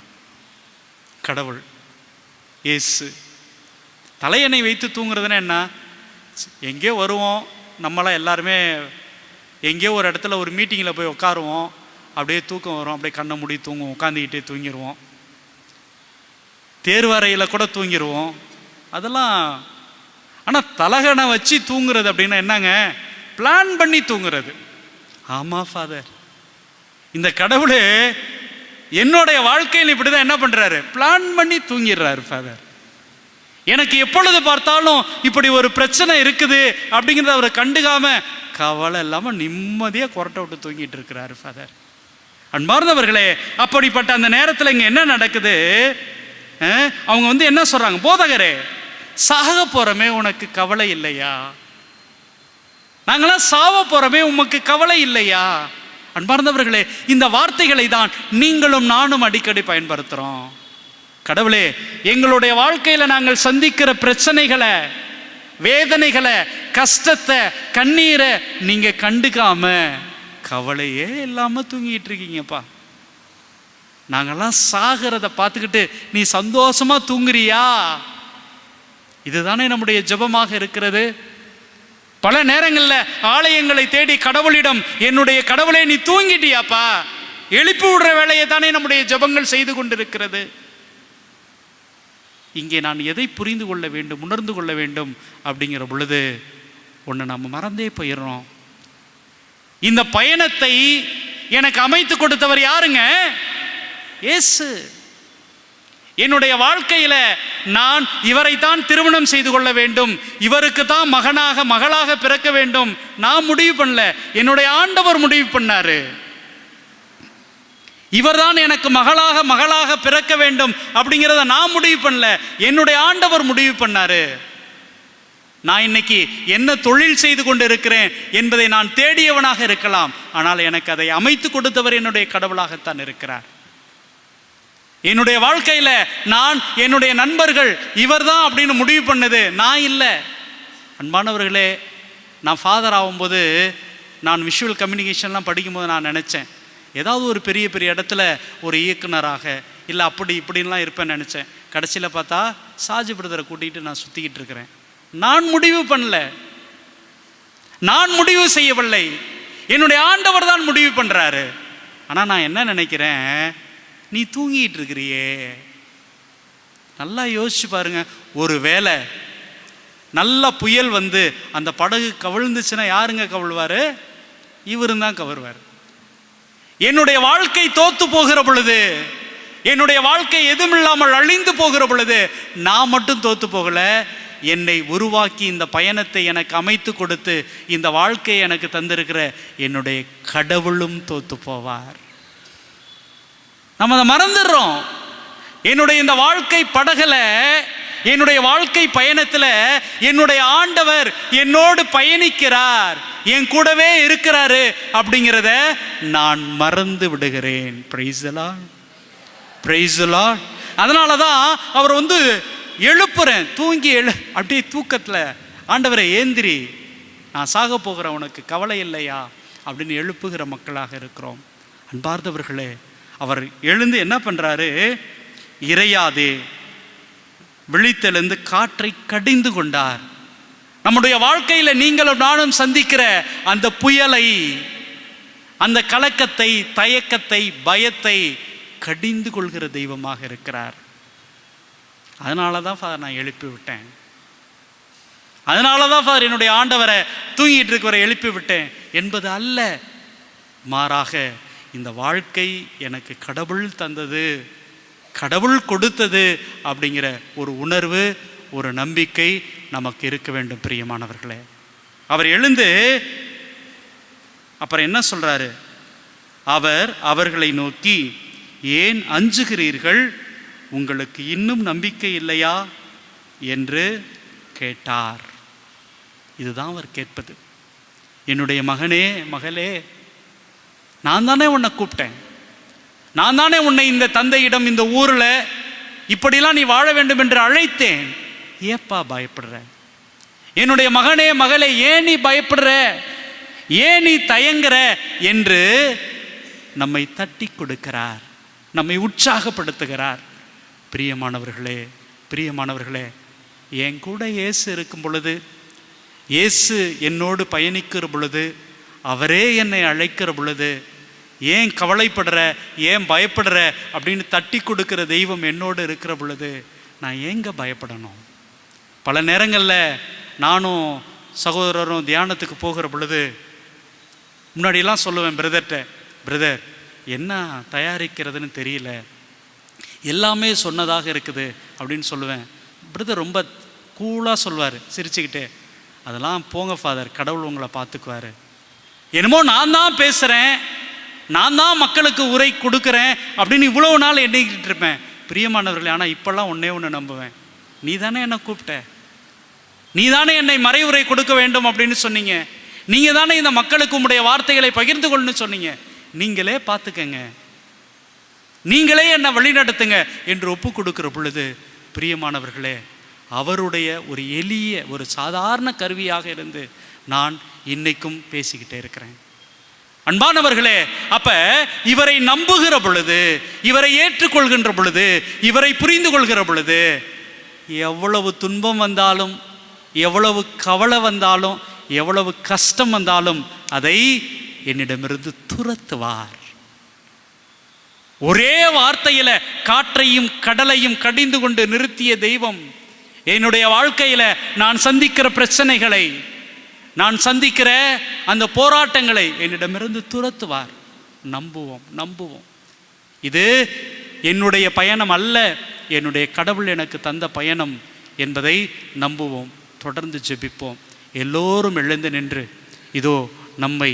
கடவுள் இயேசு தலையணை வைத்து தூங்குறதுன்னா என்ன? எங்கேயோ வருவோம், நம்மளாம் எல்லாருமே எங்கேயோ ஒரு இடத்துல ஒரு மீட்டிங்கில் போய் உட்காருவோம், அப்படியே தூக்கம் வரும், அப்படியே கண்ணை மூடி தூங்குவோம், உட்காந்துக்கிட்டே தூங்கிடுவோம். தேர்வறையில் கூட தூங்கிடுவோம், அதெல்லாம். ஆனால் தலகணை வச்சு தூங்குறது அப்படின்னா என்னங்க? பிளான் பண்ணி தூங்குறது. ஆமாம் ஃபாதர், இந்த கடவுள் என்னுடைய வாழ்க்கையில் இப்படி தான் என்ன பண்ணுறாரு, பிளான் பண்ணி தூங்கிடுறாரு ஃபாதர். எனக்கு எப்பொழுது பார்த்தாலும் இப்படி ஒரு பிரச்சனை இருக்குது அப்படிங்கிறத அவரை கண்டுக்காம கவலை இல்லாமல் நிம்மதியாக கொரட்டை விட்டு தூங்கிட்டு இருக்கிறாரு ஃபாதர். அன்பார்ந்தவர்களே, அப்படிப்பட்ட அந்த நேரத்தில் இங்கே என்ன நடக்குது? அவங்க என்ன சொல்றாங்க, போதகரே சாக போறமே உனக்கு கவலை இல்லையா? நாங்களாம் சாவ போறமே உமக்கு கவலை இல்லையா? அன்பார்ந்தவர்களே, இந்த வார்த்தைகளை தான் நீங்களும் நானும் அடிக்கடி பயன்படுத்துறோம். கடவுளே, எங்களுடைய வாழ்க்கையில் நாங்கள் சந்திக்கிற பிரச்சனைகளை, வேதனைகளை, கஷ்டத்தை, கண்ணீரை நீங்க கண்டுக்காம கவலையே இல்லாம தூங்கிட்டு இருக்கீங்கப்பா. நாங்கெல்லாம் சாகிறத பார்த்துக்கிட்டு நீ சந்தோஷமா தூங்குறியா? இதுதானே நம்முடைய ஜெபமாக இருக்கிறது. பல நேரங்களில் ஆலயங்களை தேடி கடவுளிடம், என்னுடைய கடவுளை நீ தூங்கிட்டியாப்பா, எழுப்பி விடுற வேலையை தானே நம்முடைய ஜெபங்கள் செய்து கொண்டிருக்கிறது. இங்கே நான் எதை புரிந்து கொள்ள வேண்டும், உணர்ந்து கொள்ள வேண்டும் அப்படிங்கிற பொழுது ஒன்று நம்ம மறந்தே போயிடுறோம். இந்த பயணத்தை எனக்கு அமைத்து கொடுத்தவர் யாருங்க? இயேசு. என்னுடைய வாழ்க்கையில் நான் இவரைத்தான் திருமணம் செய்து கொள்ள வேண்டும், இவருக்கு தான் மகனாக மகளாக பிறக்க வேண்டும் நான் முடிவு பண்ணல, என்னுடைய ஆண்டவர் முடிவு பண்ணாரு. இவர்தான் எனக்கு மகளாக பிறக்க வேண்டும் அப்படிங்கிறத நான் முடிவு பண்ணல, என்னுடைய ஆண்டவர் முடிவு பண்ணாரு. நான் இன்னைக்கு என்ன தொழில் செய்து கொண்டு இருக்கிறேன் என்பதை நான் தேடியவனாக இருக்கலாம், ஆனால் எனக்கு அதை அமைத்து கொடுத்தவர் என்னுடைய கடவுளாகத்தான் இருக்கிறார். என்னுடைய வாழ்க்கையில் நான், என்னுடைய நண்பர்கள் இவர்தான் அப்படின்னு முடிவு பண்ணது நான் இல்லை. அன்பானவர்களே, நான் ஃபாதர் ஆகும்போது, நான் விஷுவல் கம்யூனிகேஷன்லாம் படிக்கும்போது நான் நினச்சேன், ஏதாவது ஒரு பெரிய பெரிய இடத்துல ஒரு இயக்குனராக இல்லை அப்படி இப்படின்லாம் இருப்பேன்னு நினச்சேன். கடைசியில் பார்த்தா சாஜி பிரதரை கூட்டிகிட்டு நான் சுற்றிக்கிட்டு இருக்கிறேன். நான் முடிவு பண்ணல, நான் முடிவு செய்யவில்லை, என்னுடைய ஆண்டவர் தான் முடிவு பண்ணுறாரு. ஆனால் நான் என்ன நினைக்கிறேன், நீ தூங்கிட்டு இருக்கிறியே. நல்லா யோசிச்சு பாருங்க, ஒரு வேளை நல்ல புயல் வந்து அந்த படகு கவிழ்ந்துச்சுன்னா யாருங்க கவிழ்வார்? இவரும் தான் கவிழ்வார். என்னுடைய வாழ்க்கை தோத்து போகிற பொழுது, என்னுடைய வாழ்க்கை எதுவுமில்லாமல் அழிந்து போகிற பொழுது நான் மட்டும் தோத்து போகல, என்னை உருவாக்கி இந்த பயணத்தை எனக்கு அமைத்து கொடுத்து இந்த வாழ்க்கையை எனக்கு தந்திருக்கிற என்னுடைய கடவுளும் தோத்து போவார். நம்ம அதை மறந்துடுறோம். என்னுடைய இந்த வாழ்க்கை படகுல, என்னுடைய வாழ்க்கை பயணத்தில் என்னுடைய ஆண்டவர் என்னோடு பயணிக்கிறார், என் கூடவே இருக்கிறாரு அப்படிங்கிறத நான் மறந்து விடுகிறேன். Praise the Lord, praise the Lord. அதனால தான் அவர் எழுப்புறேன், தூங்கி அப்படியே தூக்கத்தில், ஆண்டவரை ஏந்திரி, நான் சாக போகிறேன், உனக்கு கவலை இல்லையா அப்படின்னு எழுப்புகிற மக்களாக இருக்கிறோம். அன்பார்ந்தவர்களே, அவர் எழுந்து என்ன பண்ணுறாரு? இறையாதே, விழித்தெழுந்து காற்றை கடிந்து கொண்டார். நம்முடைய வாழ்க்கையில் நீங்களும் நானும் சந்திக்கிற அந்த புயலை, அந்த கலக்கத்தை, தயக்கத்தை, பயத்தை கடிந்து கொள்கிற தெய்வமாக இருக்கிறார். அதனால தான் ஃபாதர் நான் எழுப்பி விட்டேன். அதனால தான் ஃபாதர் என்னுடைய ஆண்டவரை தூங்கிட்டு இருக்கிறவரை எழுப்பி விட்டேன் என்பது அல்ல. மாறாக இந்த வாழ்க்கை எனக்கு கடவுள் தந்தது, கடவுள் கொடுத்தது அப்படிங்கிற ஒரு உணர்வு, ஒரு நம்பிக்கை நமக்கு இருக்க வேண்டும் பிரியமானவர்களே. அவர் எழுந்து அப்புறம் என்ன சொல்றாரு? அவர் அவர்களை நோக்கி, ஏன் அஞ்சுகிறீர்கள்? உங்களுக்கு இன்னும் நம்பிக்கை இல்லையா என்று கேட்டார். இதுதான் அவர் கேட்பது. என்னுடைய மகனே, மகளே, நான் தானே உன்னை கூப்பிட்டேன், நான் தானே உன்னை இந்த தந்தையிடம் இந்த ஊரில் இப்படிலாம் நீ வாழ வேண்டும் என்று அழைத்தேன். ஏப்பா பயப்படுற? என்னுடைய மகனே, மகளே, ஏன் நீ பயப்படுற, ஏன் நீ தயங்குற என்று நம்மை தட்டி கொடுக்கிறார், நம்மை உற்சாகப்படுத்துகிறார். பிரியமானவர்களே, பிரியமானவர்களே, என் கூட இயேசு இருக்கும் பொழுது, இயேசு என்னோடு பயணிக்கிற பொழுது, அவரே என்னை அழைக்கிற பொழுது, ஏன் கவலைப்படுற, ஏன் பயப்படுற அப்படின்னு தட்டி கொடுக்கிற தெய்வம் என்னோடு இருக்கிற பொழுது நான் ஏங்க பயப்படணும்? பல நேரங்களில் நானும் சகோதரரும் தியானத்துக்கு போகிற பொழுது முன்னாடியெல்லாம் சொல்லுவேன் பிரதர்கிட்ட, பிரதர் என்ன தயாரிக்கிறதுன்னு தெரியல, எல்லாமே சொன்னதாக இருக்குது அப்படின்னு சொல்லுவேன். பிரதர் ரொம்ப கூலாக சொல்வார் சிரிச்சுக்கிட்டே, அதெல்லாம் போங்க ஃபாதர், கடவுள் உங்களை பார்த்துக்குவார். என்னமோ நான் தான் பேசுகிறேன், நான் தான் மக்களுக்கு உரை கொடுக்குறேன் அப்படின்னு இவ்வளவு நாள் எண்ணிக்கிட்டு இருப்பேன். பிரியமானவர்களே, ஆனால் இப்போல்லாம் ஒன்றே ஒன்று நம்புவேன், நீ தானே என்னை கூப்பிட்ட, நீ தானே என்னை மறைவுரை கொடுக்க வேண்டும் அப்படின்னு சொன்னீங்க, நீங்கள் தானே இந்த மக்களுக்கு உங்களுடைய வார்த்தைகளை பகிர்ந்து கொள்ளணும்னு சொன்னீங்க, நீங்களே பார்த்துக்கங்க, நீங்களே என்னை வழிநடத்துங்க என்று ஒப்பு கொடுக்கிற பொழுது பிரியமானவர்களே, அவருடைய ஒரு எளிய ஒரு சாதாரண கருவியாக இருந்து நான் இன்னைக்கும் பேசிக்கிட்டே இருக்கிறேன். அன்பானவர்களே, அப்ப இவரை நம்புகிற பொழுது, இவரை ஏற்றுக்கொள்கின்ற பொழுது, இவரை புரிந்து கொள்கிற பொழுது, எவ்வளவு துன்பம் வந்தாலும், எவ்வளவு கவலை வந்தாலும், எவ்வளவு கஷ்டம் வந்தாலும் அதை என்னிடமிருந்து துரத்துவார். ஒரே வார்த்தையில காற்றையும் கடலையும் கடிந்து கொண்டு நிறுத்திய தெய்வம் என்னுடைய வாழ்க்கையில நான் சந்திக்கிற பிரச்சனைகளை, நான் சந்திக்கிற அந்த போராட்டங்களை என்னிடமிருந்து துரத்துவார். நம்புவோம், நம்புவோம். இது என்னுடைய பயணம் அல்ல, என்னுடைய கடவுள் எனக்கு தந்த பயணம் என்பதை நம்புவோம். தொடர்ந்து ஜெபிப்போம். எல்லோரும் எழுந்து நின்று இதோ நம்மை,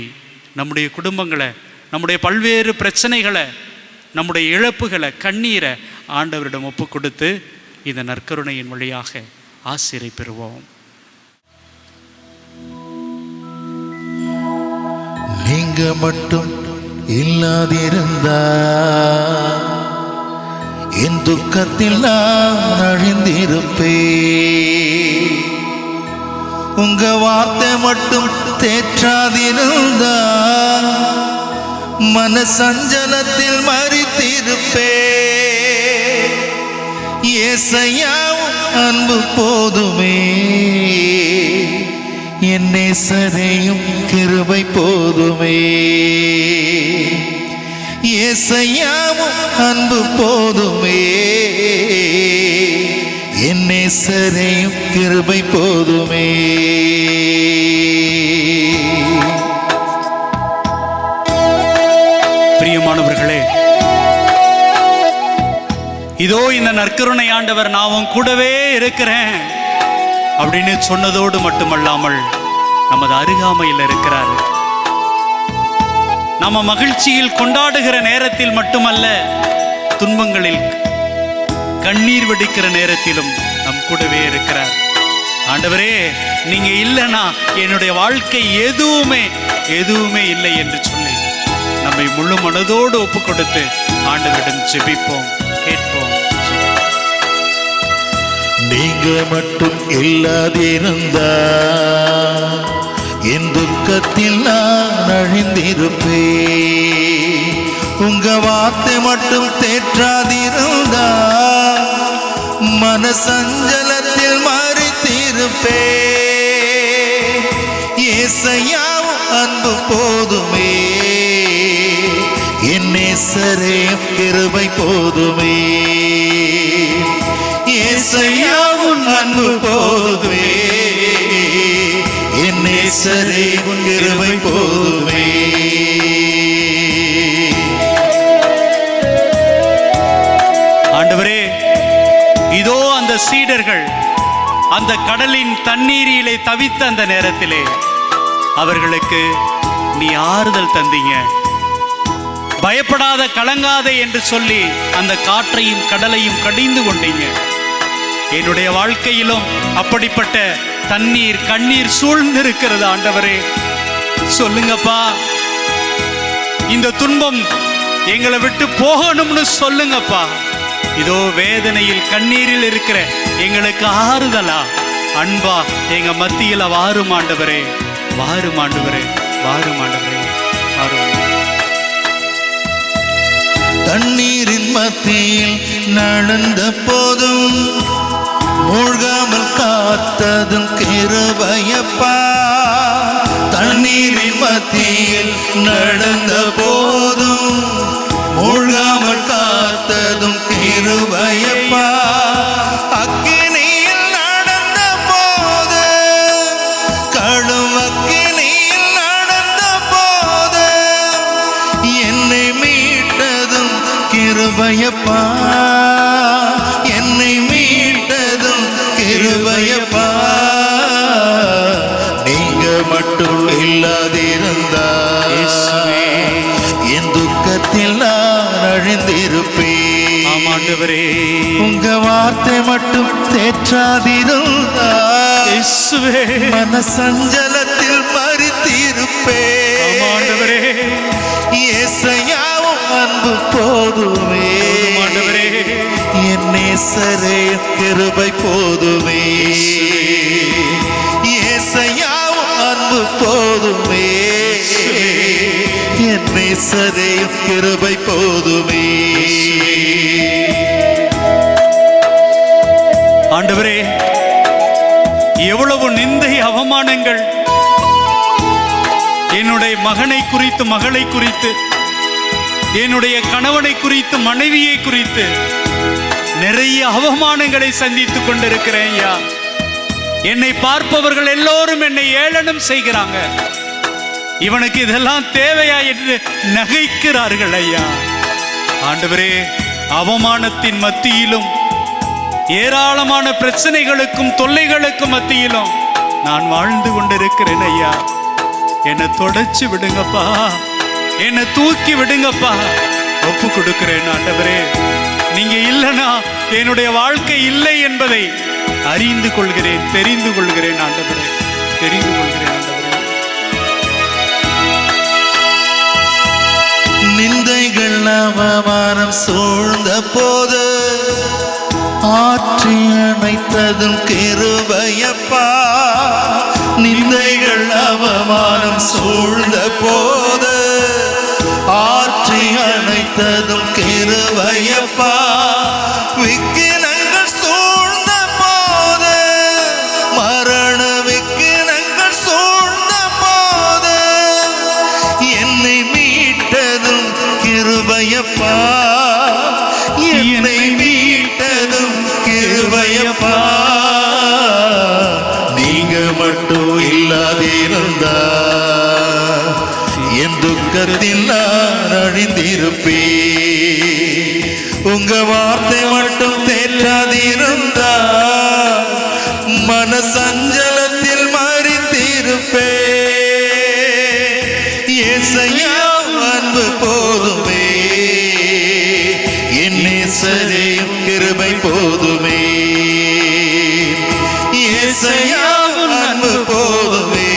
நம்முடைய குடும்பங்களை, நம்முடைய பல்வேறு பிரச்சனைகளை, நம்முடைய இழப்புகளை, கண்ணீரை ஆண்டவரிடம் ஒப்பு கொடுத்து இந்த நற்கருணையின் வழியாக ஆசீரை பெறுவோம். நீங்க மட்டும் இல்லாதிருந்தா என் துக்கத்தில் நான் அழிந்திருப்பேன். உங்க வார்த்தை மட்டும் தேற்றாதிருந்தா மன சஞ்சலத்தில் மரித்திருப்பேன். ஏசையாவும் அன்பு போதுமே, என் நேசரையும் கிருபை போதுமே. ஏசையாவும் அன்பு போதுமே, என் நேசரையும் கிருபை போதுமே. பிரியமானவர்களே, இதோ இந்த நற்கருணை ஆண்டவர் நான் உன் கூடவே இருக்கிறேன் அப்படின்னு சொன்னதோடு மட்டுமல்லாமல் நமது அருகாமையில் இருக்கிறார். நம்ம மகிழ்ச்சியில் கொண்டாடுகிற நேரத்தில் மட்டுமல்ல, துன்பங்களில் கண்ணீர் வெடிக்கிற நேரத்திலும் நம் கூடவே இருக்கிறார். ஆண்டவரே, நீங்க இல்லைன்னா என்னுடைய வாழ்க்கை எதுவுமே இல்லை என்று சொல்லி நம்மை முழு மனதோடு ஒப்பு கொடுத்து ஆண்டவரிடம் ஜெபிப்போம், கேட்போம். நீங்க மட்டும் இல்லாதிருந்தா என் துக்கத்தில் நான் அழிந்திருப்பேன். உங்க வார்த்தை மட்டும் தேற்றாதிருந்தா மன சஞ்சலத்தில் மறித்திருப்பேன். ஏசையாவும் அன்பு போதுமே, என் நேசரே கிருபை போதுமே. ஏசையாவும் அன்பு போதுமே, என் நேசரே கிருபை போதுமே. ஆண்டவரே, இதோ அந்த சீடர்கள் அந்த கடலின் தண்ணீரிலே தவித்த அந்த நேரத்திலே அவர்களுக்கு நீ ஆறுதல் தந்தீங்க. பயப்படாத, கலங்காதே என்று சொல்லி அந்த காற்றையும் கடலையும் கடிந்து கொண்டீங்க. என்னுடைய வாழ்க்கையிலும் அப்படிப்பட்ட தண்ணீர், கண்ணீர் சூழ்ந்திருக்கிறது ஆண்டவரே. சொல்லுங்கப்பா, இந்த துன்பம் எங்களை விட்டு போகணும்னு சொல்லுங்கப்பா. இதோ வேதனையில், கண்ணீரில் இருக்கிற எங்களுக்கு ஆறுதலா, அன்பா எங்க மத்தியில வாரும் ஆண்டவரே, வாரும் ஆண்டவரே, வாரும் ஆண்டவரே, வாரும். தண்ணீரின் மத்தியில் நடந்த போதும் மூழ்காமல் காத்ததும் கிருபையப்பா. தண்ணீரின் மத்தியில் நடந்த போதும் மூழ்காமல் காத்ததும் கிருபையப்பா. அக்கினியில் நடந்த போது, கடும் அக்கினியில் நடந்த போது என்னை மீட்டதும் கிருபையப்பா. என்னை மீட்டதும் கிருபையப்பா. நீங்க மட்டும் இல்லாதிருந்தா என் துக்கத்தில் நான் அழிந்திருப்பேன். ஆமாண்டவரே, உங்க வார்த்தை மட்டும் தேற்றாதிருந்தா மன சஞ்சலத்தில் மறித்திருப்பேன். ஆமாண்டவரே, ஏசையாவும் அன்பு போதுமே, ஆமாண்டவரே, என் நேசரே கிருபை போதுமே. ஏசையாவும் அன்பு போதுமே, என் நேசரே கிருபை போதுமே. ஆண்டவரே, எவ்வளவு நிந்தை, அவமானங்கள் என்னுடைய மகனை குறித்து, மகளை குறித்து, என்னுடைய கணவனை குறித்து, மனைவியை குறித்து நிறைய அவமானங்களை சந்தித்துக் கொண்டிருக்கிறேன் ஐயா. என்னை பார்ப்பவர்கள் எல்லோரும் என்னை ஏளனம் செய்கிறாங்க. இவனுக்கு இதெல்லாம் தேவையா என்று நகைக்கிறார்கள் ஐயா. ஆண்டவரே, அவமானத்தின் மத்தியிலும், ஏராளமான பிரச்சனைகளுக்கும் தொல்லைகளுக்கும் மத்தியிலும் நான் வாழ்ந்து கொண்டிருக்கிறேன் ஐயா. என்னை தொடச்சு விடுங்கப்பா, என்னை தூக்கி விடுங்கப்பா. ஒப்பு கொடுக்கிறேன் ஆண்டவரே. நீங்க இல்லைனா என்னுடைய வாழ்க்கை இல்லை என்பதை அறிந்து கொள்கிறேன், தெரிந்து கொள்கிறேன் ஆண்டவரே, தெரிந்து கொள்கிறேன் ஆண்டவரே. நிந்தைகள் அவமானம் சூழ்ந்த போது ஆற்றி அணைத்ததும் கிருபையப்பா. நிந்தைகள் அவமானம் சூழ்ந்த போது ஆற்றி அணைத்ததும் கிருபையப்பா. விக்கினங்கள் சூழ்ந்த போது, மரண விக்கினங்கள் சூழ்ந்த போது என்னை மீட்டதும் கிருபையப்பா. என்னை மீட்டதும் கிருபையப்பா. நீங்க மட்டும் இல்லாதிருந்தா என் துக்கத்தில் நான் அழிந்திருப்பேன். உங்க வார்த்தை மட்டும் தேற்றாதிருந்தா மன சஞ்சலத்தில் மறித்திருப்பேன். ஏசையா அன்பு போதுமே, என் நேசரே கிருபை போதுமே. ஏசையா அன்பு போதுமே,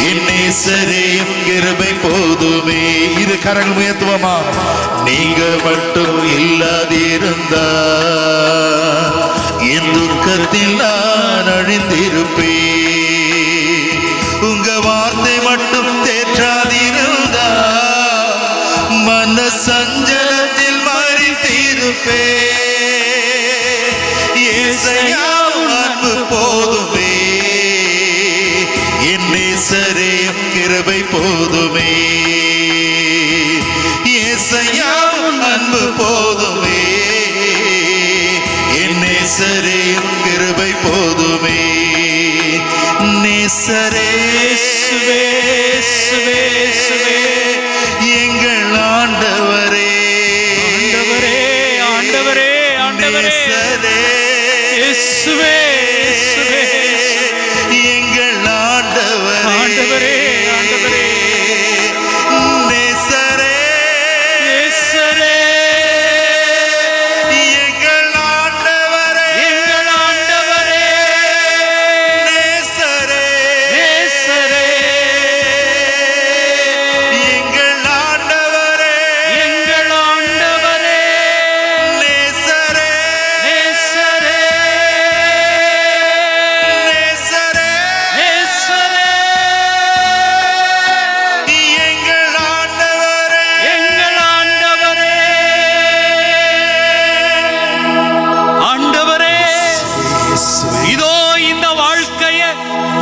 என் நேசரே கிருபை போதுமே. இரு கரங்கள் உயர்த்துவோமா? நீங்க மட்டும் இல்லாதிருந்தா என் துக்கத்தில் நான் அழிந்திருப்பேன். உங்க வார்த்தை மட்டும் தேற்றாதிருந்தா மன சஞ்சலத்தில் மறித்திருப்பே. ஏசையா அன்பு போதுமே, என் நேசரே கிருபை போதுமே. ஏசையா அன்பு போதுமே, என் நேசரே கிருபை போதுமே. நேசரே எங்கள் ஆண்டவரே, ஆண்டவரே, ஆண்டவரே, நேசரே எங்கள் ஆண்டவரே, ஆண்டவரே, ஆண்டவரே, நேசரே எங்கள் ஆண்டவரே, எங்கள் ஆண்டவரே, நேசரே எங்கள் ஆண்டவரே, எங்கள் ஆண்டவரே, நேசரே நேசரே, நேசரே நேசரே, எங்கள் ஆண்டவரே, எங்கள் ஆண்டவரே, ஆண்டவரே, இதோ இந்த வாழ்க்கைய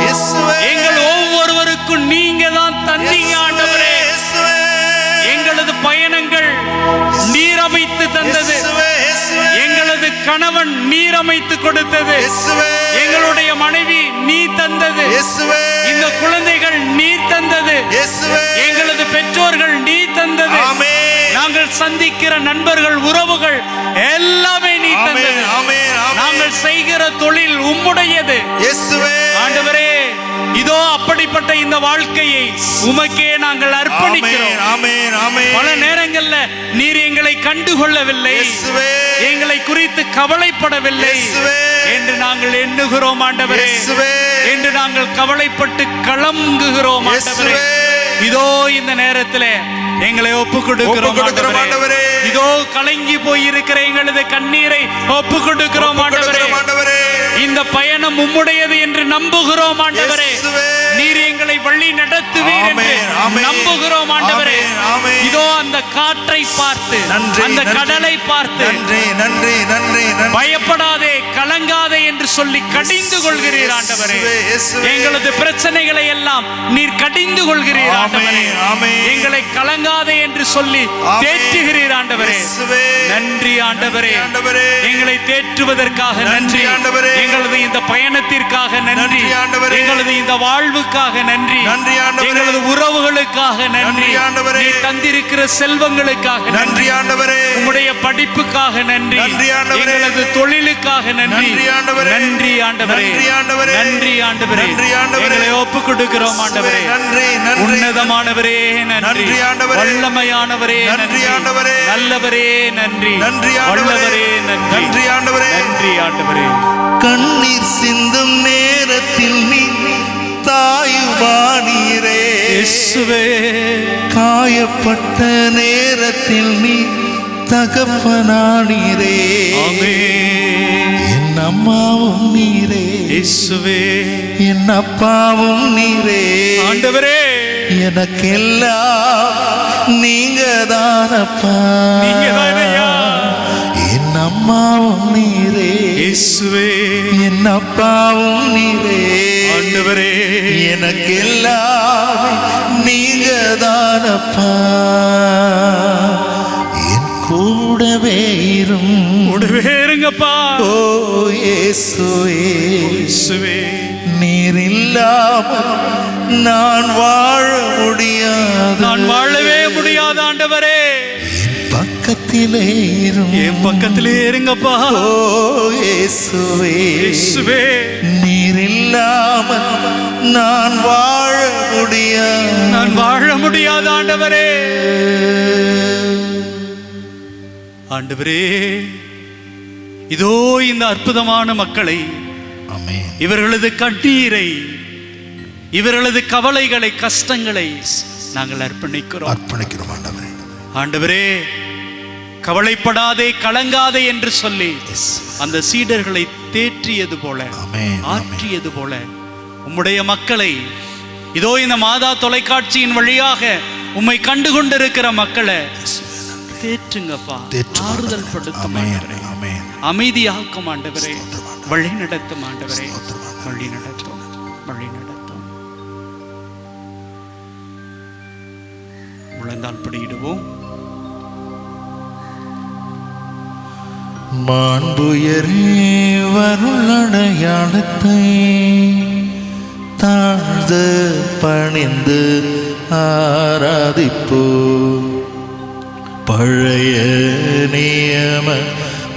இயேசுவே, எங்கள் ஒவ்வொருவருக்கும் நீங்க தான் தந்தீங்க ஆண்டவரே. இயேசுவே, எங்களது பயணங்கள் நீரமைத்து தந்தது, இயேசுவே, இயேசுவே, எங்களது கணவன் நீரமைத்து கொடுத்தது, இயேசுவே, எங்களுடைய மனைவி நீ தந்தது, இயேசுவே, இந்த குழந்தைகள் நீ தந்தது, இயேசுவே, எங்களது பெற்றோர்கள் நீ தந்தது, ஆமென், நாங்கள் சந்திக்கிற நண்பர்கள் உறவுகள் எல்லாமே நீ ஆமென், தந்தது. ஆமென், ஆமென். நாங்கள் செய்கிற தொழில் உம்முடையது இயேசுவே, ஆண்டவரே. இதோ அப்படிப்பட்ட இந்த வாழ்க்கையை உமக்கே நாங்கள் அர்ப்பணிக்கிறோம். ஆமென், ஆமென், பல நேரங்கள்ல நீர் எங்களை கண்டுகொள்ளவில்லை, இயேசுவே, எங்களை குறித்து கவலைப்படவில்லை இயேசுவே, என்று நாங்கள் எண்ணுகிறோம் ஆண்டவரே. இயேசுவே, என்று நாங்கள் கவலைப்பட்டு கலங்குகிறோம் ஆண்டவரே. இயேசுவே, இதோ இந்த நேரத்திலே எங்களை ஒப்பு கொடுக்கிறோம் ஒப்புக்கொடுக்கிறோம் ஆண்டவரே. ஆண்டவரே. இதோ கலங்கி போயிருக்கிற எங்களது கண்ணீரை ஒப்பு கொடுக்கிறோம் ஆண்டவரே. ஒப்புக்கொடுக்கிறோம் ஆண்டவரே. இந்த பயணம் உம்முடையது என்று நம்புகிறோம் ஆண்டவரே. இயேசுவே, நீர் எங்களை வழி நடத்துவீர் என்று ஆமென், ஆமென். நம்புகிறோம் ஆண்டவரே. ஆமென், ஆமென். இதோ அந்த காற்றை பார்த்து, நன்றி, அந்த நன்றி. கடலை பார்த்து நன்றி, நன்றி, நன்றி, நன்றி. பயப்படாதே கலங்காதே என்று சொல்லி கடிந்து கொள்கிறீர் ஆண்டவரே. இயேசுவே, இயேசுவே. எங்களது பிரச்சனைகளை எல்லாம் நீர் கடிந்து கொள்கிறீர் ஆண்டவரே. ஆமென், ஆமென். எங்களை கலங்காதே என்று சொல்லி ஆமென். தேற்றுகிறீர் ஆண்டவரே. இயேசுவே. நன்றி ஆண்டவரே. நன்றி ஆண்டவரே. எங்களை தேற்றுவதற்காக நன்றி நன்றி ஆண்டவரே. எங்களது இந்த பயணத்திற்காக நன்றி நன்றி ஆண்டவரே. எங்களது இந்த வாழ்வுக்காக நன்றி நன்றி ஆண்டவரே. எங்களது உறவுகளுக்காக நன்றி நன்றி ஆண்டவரே. நீ தந்திருக்கிற செல்வங்களுக்காக நன்றி ஆண்டவரே. உம்முடைய படிப்புக்காக நன்றி நன்றி ஆண்டவரே. எங்களது தொழிலுக்காக நன்றி நன்றி ஆண்டவரே. நன்றி ஆண்டவரே. நன்றி ஆண்டவரே. நன்றி ஆண்டவரே. நன்றி ஆண்டவரே. எங்களை ஒப்பு கொடுக்கிறோம் ஆண்டவரே. நன்றி, நன்றி. உன்னதமானவரே நன்றி, நன்றி ஆண்டவரே. வல்லமையானவரே நன்றி நன்றி, ஆண்டவரே. நல்லவரே நன்றி, நன்றி ஆண்டவரே. வல்லவரே நன்றி, நன்றி ஆண்டவரே. நன்றி ஆண்டவரே. கண்ணீர் சிந்தும் நேரத்தில் நீ தாயுமானீரே, இயேசுவே காயப்பட்ட நேரத்தில் நீ தகப்பனானீரே, ஆமென். என் அம்மாவும் நீரே, இயேசுவே என் அப்பாவும் நீரே, ஆண்டவரே எனக்கெல்லாம் நீங்க தானப்பா, நீங்கதானையா. என் அம்மாவும் நீரே, இயேசுவே என் அப்பாவும் நீரே, ஆண்டவரே எனக்கெல்லாம் நீங்க தானப்பா, என் கூடவே இரும், கூடவே இருங்கப்பா. ஓ இயேசுவே, இயேசுவே நீர் இல்லாமல் நான் வாழ முடியாது, நான் வாழவே முடியாத ஆண்டவரே, பக்கத்திலே இரும், என் பக்கத்திலே இருங்கப்பா. ஓ இயேசுவே, இயேசுவே நீர் இல்லாமல் நான் வாழ முடியாது, நான் வாழ முடியாத ஆண்டவரே. ஆண்டவரே இதோ இந்த அற்புதமான மக்களை, ஆமென், இவர்களது கண்ணீரை, இவர்களது கவலைகளை, கஷ்டங்களை நாங்கள் அர்ப்பணிக்கிறோம். அர்ப்பணிக்கிறோம் ஆண்டவரே. ஆண்டவரே கவலைப்படாதே கலங்காதே என்று சொல்லி அந்த சீடர்களை தேற்றியது போல, ஆமென், ஆற்றியது போல உம்முடைய மக்களை இதோ இந்த மாதா தொலைக்காட்சியின் வழியாக உம்மை கண்டு கொண்டிருக்கிற மக்களை தேற்றுங்கப்பா, ஆறுதல் படுத்தும் ஆண்டவரே, அமைதியாக்கும் ஆண்டவரே, வழி நடத்தும் ஆண்டவரே, வழி நடத்தும், வழி நடத்தும். முழந்தால் படியிடுவோம். மாண்புயரே வருளடையாளத்தை தாழ்ந்து பணிந்து ஆராதிப்போ. பழைய நியம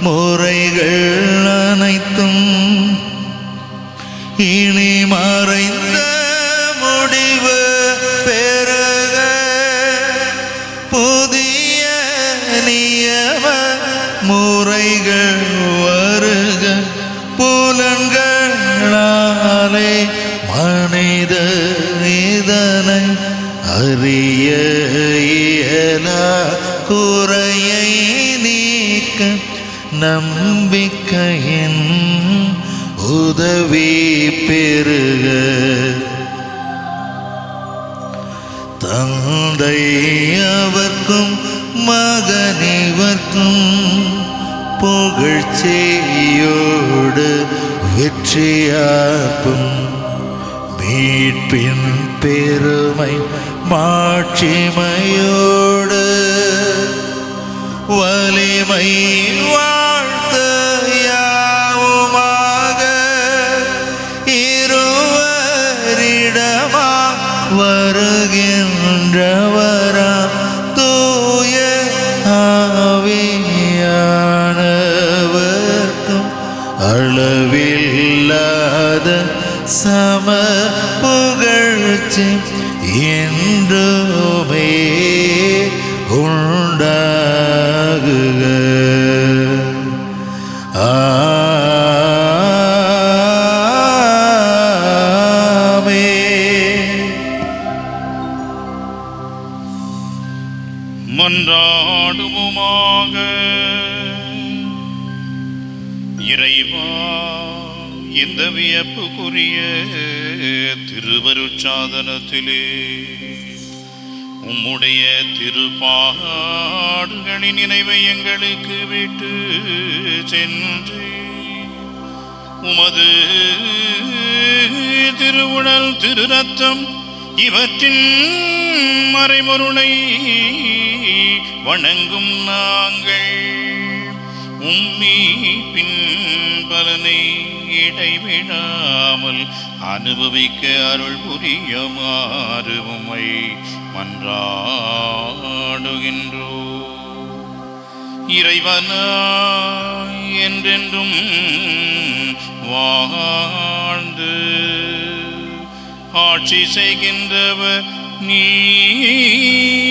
முறைகள் அனைத்தும் இனி மறைந்த முடிவு பெருக. புதிய நியம முறைகள் வருக. புலன்களாலே மனித இதனை அறிய இயலா. குறையை நீக்க நம்பிக்கையின் உதவி பெருக. தந்தை அவர்க்கும் மகனிவர்க்கும் புகழ்ச்சியோடு வெற்றியார்ப்பும். மீட்பின் பெருமை மாட்சிமையோடு வலிமை வாழ்த்து யாவுமாக. இருவரிடமா வருகின்றவரா தூய ஆவியானவர்க்கும் அளவில்லாத சம புகழ்ச்சி என்றுமே உண்டாகுக. ஆமென். மன்றாடுவோமாக. இறைவா, இந்த வியப்புக்குரிய திருவருட்சாதனத்திலே உம்முடைய திருப்பாடுகளின் நினைவை எங்களுக்கு விட்டு சென்று உமது திருவுடல் திரு ரத்தம் இவற்றின் மறைபொருளை வணங்கும் நாங்கள் உம்மீட்பின் பலனை இடைவிடாமல் அனுபவிக்க அருள் புரியுமாறு உம்மை மன்றாடுகின்றோ. இறைவனாய் என்றென்றும் வாழ்ந்து ஆட்சி செய்கின்றவர் நீரே.